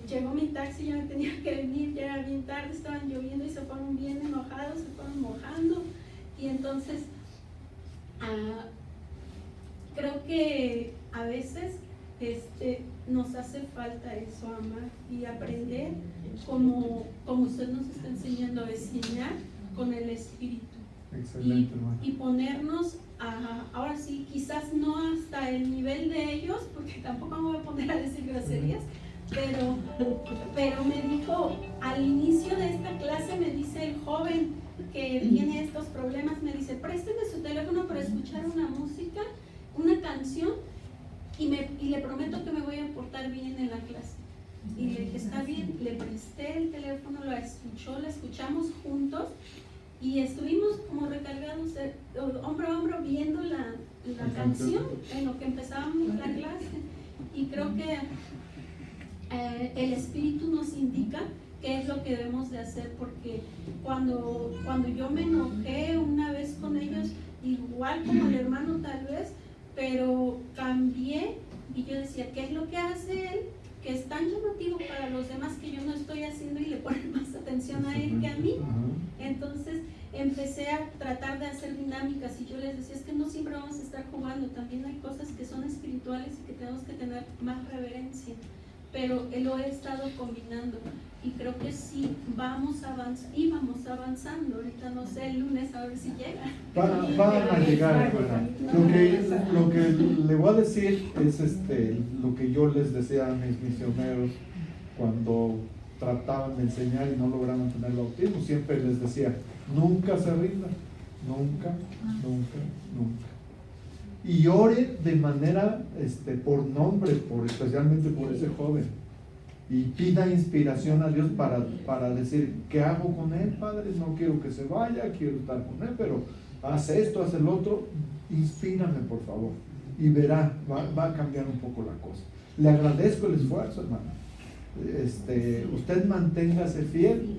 llegó mi taxi, ya me tenía que venir, ya era bien tarde, estaban lloviendo y se fueron bien enojados, se fueron mojando. Y entonces creo que a veces nos hace falta eso, amar y aprender como usted nos está enseñando a enseñar con el Espíritu. Excelente, y ponernos ahora sí, quizás no hasta el nivel de ellos, porque tampoco me voy a poner a decir groserías, pero me dijo, al inicio de esta clase me dice el joven que tiene estos problemas, me dice, présteme su teléfono para escuchar una música, una canción, y le prometo que me voy a portar bien en la clase. Y le dije, está bien, le presté el teléfono, la escuchamos juntos, y estuvimos como recargados hombro a hombro viendo la canción en lo que empezábamos la clase. Y creo que el Espíritu nos indica qué es lo que debemos de hacer, porque cuando yo me enojé una vez con ellos, igual como el hermano tal vez, pero cambié y yo decía, ¿qué es lo que hace él? Que es tan llamativo para los demás que yo no estoy haciendo, y le ponen más atención a él que a mí. Entonces empecé a tratar de hacer dinámicas y yo les decía, es que no siempre vamos a estar jugando, también hay cosas que son espirituales y que tenemos que tener más reverencia, pero lo he estado combinando y creo que sí vamos avanzando. Ahorita no sé, el lunes a ver si llega. Van a llegar, ¿verdad? Lo que le voy a decir es lo que yo les decía a mis misioneros cuando trataban de enseñar y no lograban tener el bautismo. Siempre les decía, nunca se rindan, nunca. Y ore de manera, por nombre, especialmente por ese joven. Y pida inspiración a Dios para decir, ¿qué hago con él, Padre? No quiero que se vaya, quiero estar con él, pero haz esto, haz el otro. Inspírame, por favor. Y verá, va a cambiar un poco la cosa. Le agradezco el esfuerzo, hermano. Usted manténgase fiel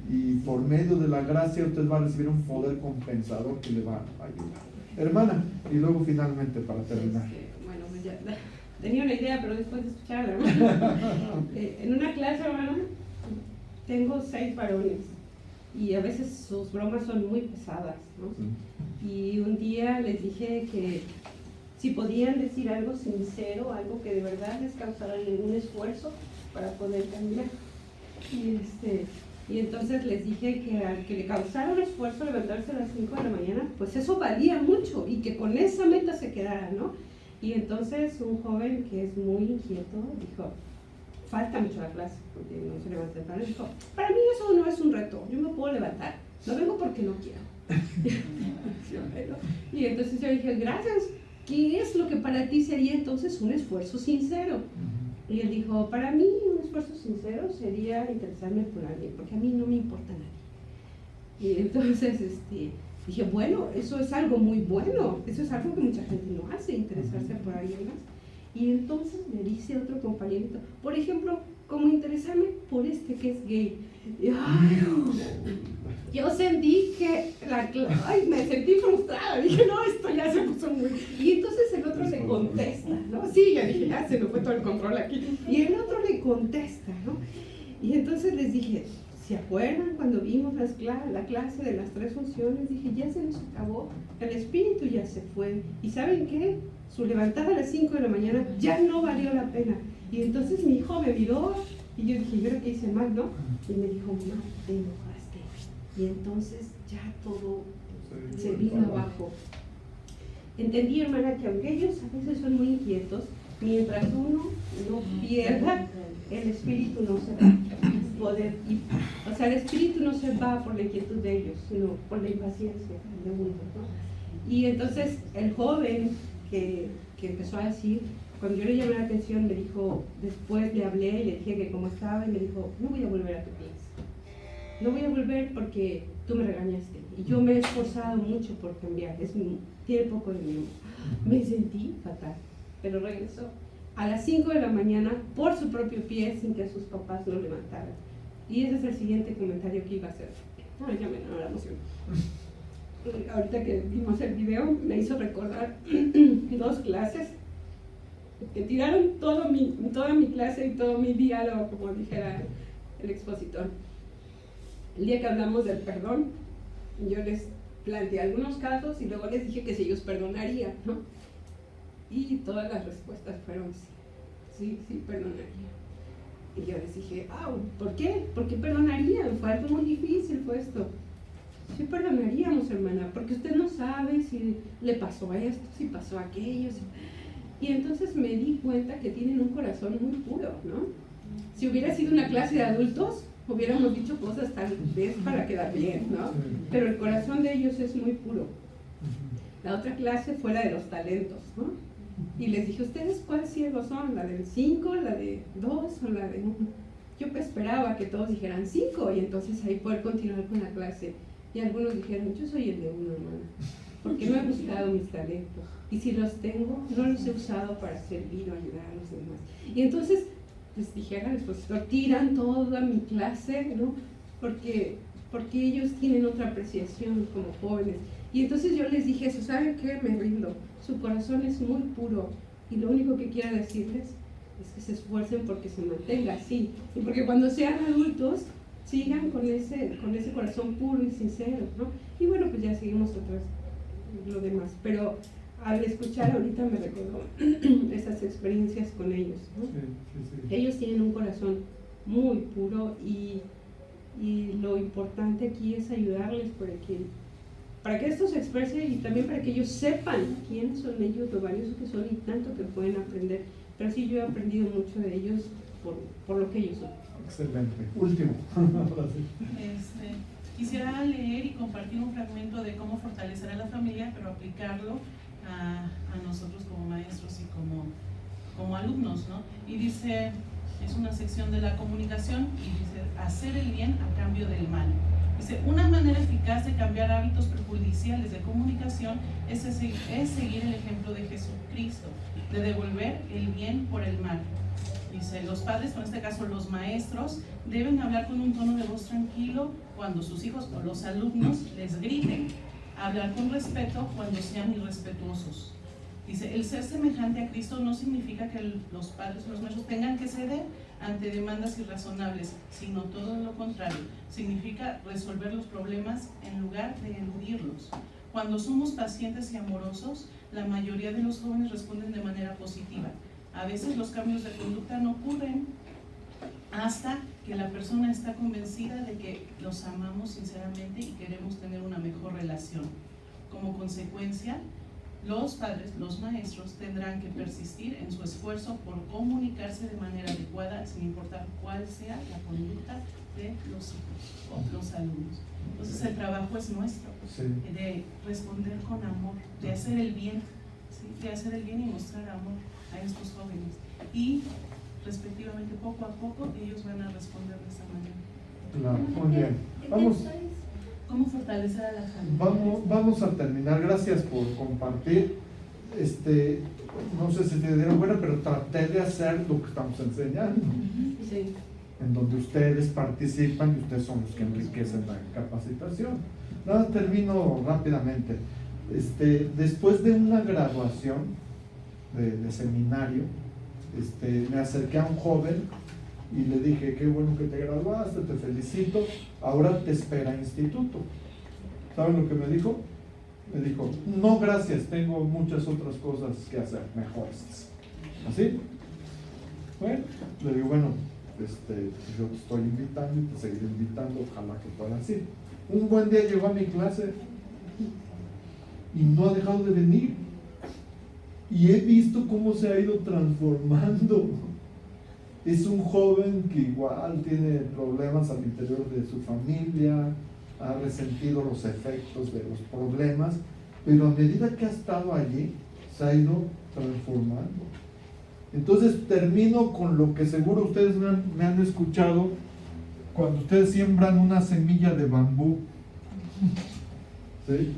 y por medio de la gracia usted va a recibir un poder compensador que le va a ayudar. Hermana, y luego finalmente para terminar. Bueno, pues ya tenía una idea, pero después de escuchar a la hermana. En una clase, hermano, tengo 6 varones y a veces sus bromas son muy pesadas, ¿no? Y un día les dije que si podían decir algo sincero, algo que de verdad les causara un esfuerzo para poder cambiar. Y entonces les dije que al que le causara un esfuerzo levantarse a las 5 de la mañana, pues eso valía mucho y que con esa meta se quedara, ¿no? Y entonces un joven que es muy inquieto dijo, falta mucho la clase porque no se levanta temprano, dijo, para mí eso no es un reto, yo me puedo levantar, no vengo porque no quiero. Y entonces yo dije, gracias, ¿qué es lo que para ti sería entonces un esfuerzo sincero? Y él dijo, para mí un esfuerzo sincero sería interesarme por alguien, porque a mí no me importa nadie. Y entonces dije, bueno, eso es algo muy bueno, eso es algo que mucha gente no hace, interesarse por alguien más. Y entonces me dice otro compañerito, por ejemplo, como interesarme por que es gay. Y, yo sentí que, me sentí frustrada, dije, no, esto ya se puso muy... Y entonces el otro le contesta, ¿no? Sí, ya dije, ya se nos fue todo el control aquí. Y el otro le contesta, ¿no? Y entonces les dije, ¿se acuerdan cuando vimos la clase de las 3 funciones? Dije, ya se nos acabó, el espíritu ya se fue. ¿Y saben qué? Su levantada a las 5 de la mañana ya no valió la pena. Y entonces mi hijo me miró y yo dije, yo creo que hice mal, ¿no? Y me dijo, mamá, te enojaste. Y entonces ya todo se vino abajo. Entendí, hermana, que aunque ellos a veces son muy inquietos, mientras uno no pierda, el espíritu no se va a poder ir. O sea, el espíritu no se va por la inquietud de ellos, sino por la impaciencia de uno, ¿no? Y entonces el joven que empezó a decir, cuando yo le llamé la atención, me dijo, después le hablé y le dije que cómo estaba, y me dijo, no voy a volver a tu clase. no voy a volver porque tú me regañaste. Y yo me he esforzado mucho por cambiar, tiene poco de mí. Me sentí fatal, pero regresó a las 5 de la mañana por su propio pie sin que sus papás lo levantaran. Y ese es el siguiente comentario que iba a hacer. Ay, ya me da la emoción. Ahorita que vimos el video me hizo recordar 2 clases que tiraron toda mi clase y todo mi diálogo, como dijera el expositor. El día que hablamos del perdón, yo les planteé algunos casos y luego les dije que si ellos perdonarían, ¿no? Y todas las respuestas fueron sí, perdonaría. Y yo les dije, ¿por qué? ¿Por qué perdonarían? Fue algo muy difícil, fue esto. Sí perdonaríamos, hermana, porque usted no sabe si le pasó esto, si pasó aquello. Y entonces me di cuenta que tienen un corazón muy puro, ¿no? Si hubiera sido una clase de adultos, hubiéramos dicho cosas tal vez para quedar bien, ¿no? Pero el corazón de ellos es muy puro. La otra clase fue la de los talentos, ¿no? Y les dije, ¿ustedes cuál siervos son? ¿La del 5, la de 2 o la de 1? Yo esperaba que todos dijeran 5 y entonces ahí poder continuar con la clase. Y algunos dijeron, yo soy el de 1, hermana, porque no he buscado mis talentos. Y si los tengo, no los he usado para servir o ayudar a los demás. Y entonces les dije al expositor, tiran toda mi clase, ¿no? Porque ellos tienen otra apreciación como jóvenes. Y entonces yo les dije eso, ¿saben qué? Me rindo. Su corazón es muy puro y lo único que quiero decirles es que se esfuercen porque se mantenga así. Y porque cuando sean adultos, sigan con ese corazón puro y sincero, ¿no? Y bueno, pues ya seguimos lo demás. Pero al escuchar ahorita me recordó esas experiencias con ellos, ¿no? Sí. Ellos tienen un corazón muy puro y lo importante aquí es ayudarles para que esto se exprese y también para que ellos sepan quiénes son ellos, lo valiosos que son y tanto que pueden aprender. Pero sí, yo he aprendido mucho de ellos por lo que ellos son. Excelente. Último. Quisiera leer y compartir un fragmento de cómo fortalecer a la familia, pero aplicarlo a nosotros como maestros y como alumnos, ¿no? Y dice, es una sección de la comunicación y dice, hacer el bien a cambio del mal. Dice, una manera eficaz de cambiar hábitos perjudiciales de comunicación es seguir el ejemplo de Jesucristo, de devolver el bien por el mal. Dice, los padres, en este caso los maestros, deben hablar con un tono de voz tranquilo cuando sus hijos o los alumnos les griten. Hablar con respeto cuando sean irrespetuosos. Dice, el ser semejante a Cristo no significa que los padres o los maestros tengan que ceder ante demandas irrazonables, sino todo lo contrario. Significa resolver los problemas en lugar de eludirlos. Cuando somos pacientes y amorosos, la mayoría de los jóvenes responden de manera positiva. A veces los cambios de conducta no ocurren hasta que la persona está convencida de que los amamos sinceramente y queremos tener una mejor relación. Como consecuencia, los padres, los maestros, tendrán que persistir en su esfuerzo por comunicarse de manera adecuada, sin importar cuál sea la conducta de los hijos o los alumnos. Entonces el trabajo es nuestro, de responder con amor, de hacer el bien, ¿sí? De hacer el bien y mostrar amor a estos jóvenes. Y respectivamente, poco a poco, ellos van a responder de esa manera. Claro, muy bien. Vamos. ¿Cómo fortalecer a la familia? Vamos a terminar. Gracias por compartir. No sé si te dieron buena, pero traté de hacer lo que estamos enseñando. Sí. En donde ustedes participan y ustedes son los que enriquecen la capacitación. Nada, termino rápidamente. Después de una graduación de seminario, me acerqué a un joven y le dije, qué bueno que te graduaste, te felicito, ahora te espera instituto. ¿Saben lo que me dijo? Me dijo, no gracias, tengo muchas otras cosas que hacer, mejores. ¿Así? Bueno, le digo, bueno, yo te estoy invitando y te seguiré invitando, ojalá que puedas ir. Un buen día llegó a mi clase y no ha dejado de venir. Y he visto cómo se ha ido transformando. Es un joven que igual tiene problemas al interior de su familia, ha resentido los efectos de los problemas, pero a medida que ha estado allí, se ha ido transformando. Entonces termino con lo que seguro ustedes me han escuchado cuando ustedes siembran una semilla de bambú, ¿sí?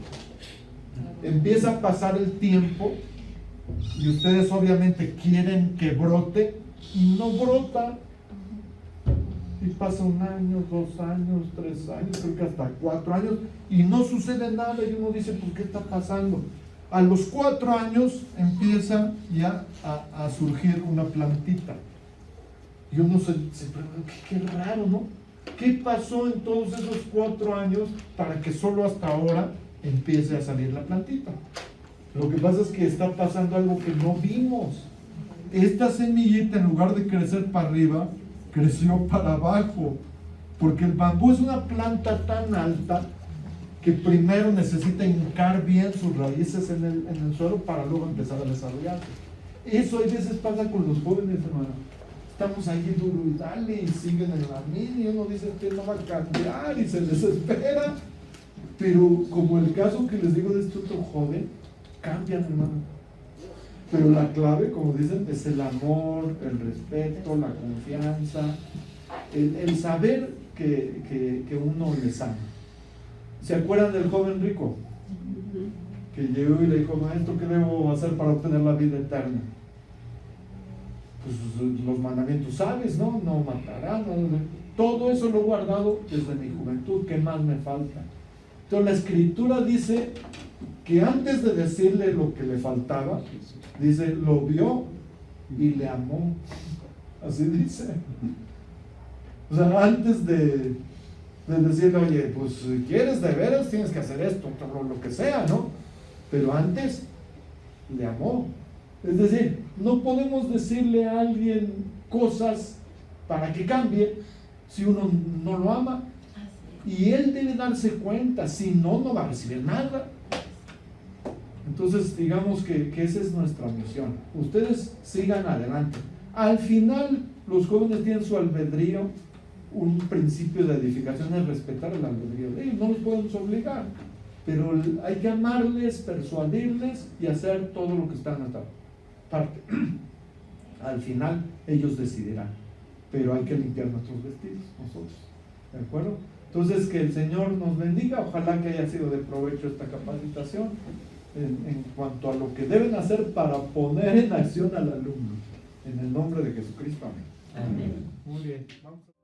Empieza a pasar el tiempo y ustedes obviamente quieren que brote y no brota. Y pasa 1 año, 2 años, 3 años, creo que hasta 4 años, y no sucede nada, y uno dice, pues, ¿qué está pasando? A los 4 años empieza ya a surgir una plantita. Y uno se pregunta, qué raro, ¿no? ¿Qué pasó en todos esos 4 años para que solo hasta ahora empiece a salir la plantita? Lo que pasa es que está pasando algo que no vimos. Esta semillita, en lugar de crecer para arriba, creció para abajo, porque el bambú es una planta tan alta que primero necesita hincar bien sus raíces en el suelo para luego empezar a desarrollarse. Eso a veces pasa con los jóvenes, hermano. Estamos ahí duro y dale, y siguen en la misma, y uno dice que no va a cambiar, y se desespera. Pero como el caso que les digo de este otro joven, cambian, hermano. Pero la clave, como dicen, es el amor, el respeto, la confianza, el saber que uno les ama. ¿Se acuerdan del joven rico? Que llegó y le dijo, maestro, ¿qué debo hacer para obtener la vida eterna? Pues los mandamientos sabes, ¿no? No matarás, todo eso lo he guardado desde mi juventud, ¿qué más me falta? Entonces la escritura dice que antes de decirle lo que le faltaba, dice, lo vio y le amó. Así dice. O sea, antes de decirle, oye, pues si quieres de veras tienes que hacer esto, lo que sea, ¿no? Pero antes le amó. Es decir, no podemos decirle a alguien cosas para que cambie si uno no lo ama. Y él debe darse cuenta, si no, no va a recibir nada. Entonces, digamos que esa es nuestra misión. Ustedes sigan adelante. Al final, los jóvenes tienen su albedrío. Un principio de edificación es respetar el albedrío de ellos. No los podemos obligar, pero hay que amarles, persuadirles y hacer todo lo que está en nuestra parte. Al final, ellos decidirán, pero hay que limpiar nuestros vestidos, nosotros. ¿De acuerdo? Entonces, que el Señor nos bendiga. Ojalá que haya sido de provecho esta capacitación en cuanto a lo que deben hacer para poner en acción al alumno. En el nombre de Jesucristo. Amén. Amén. Muy bien. Vamos.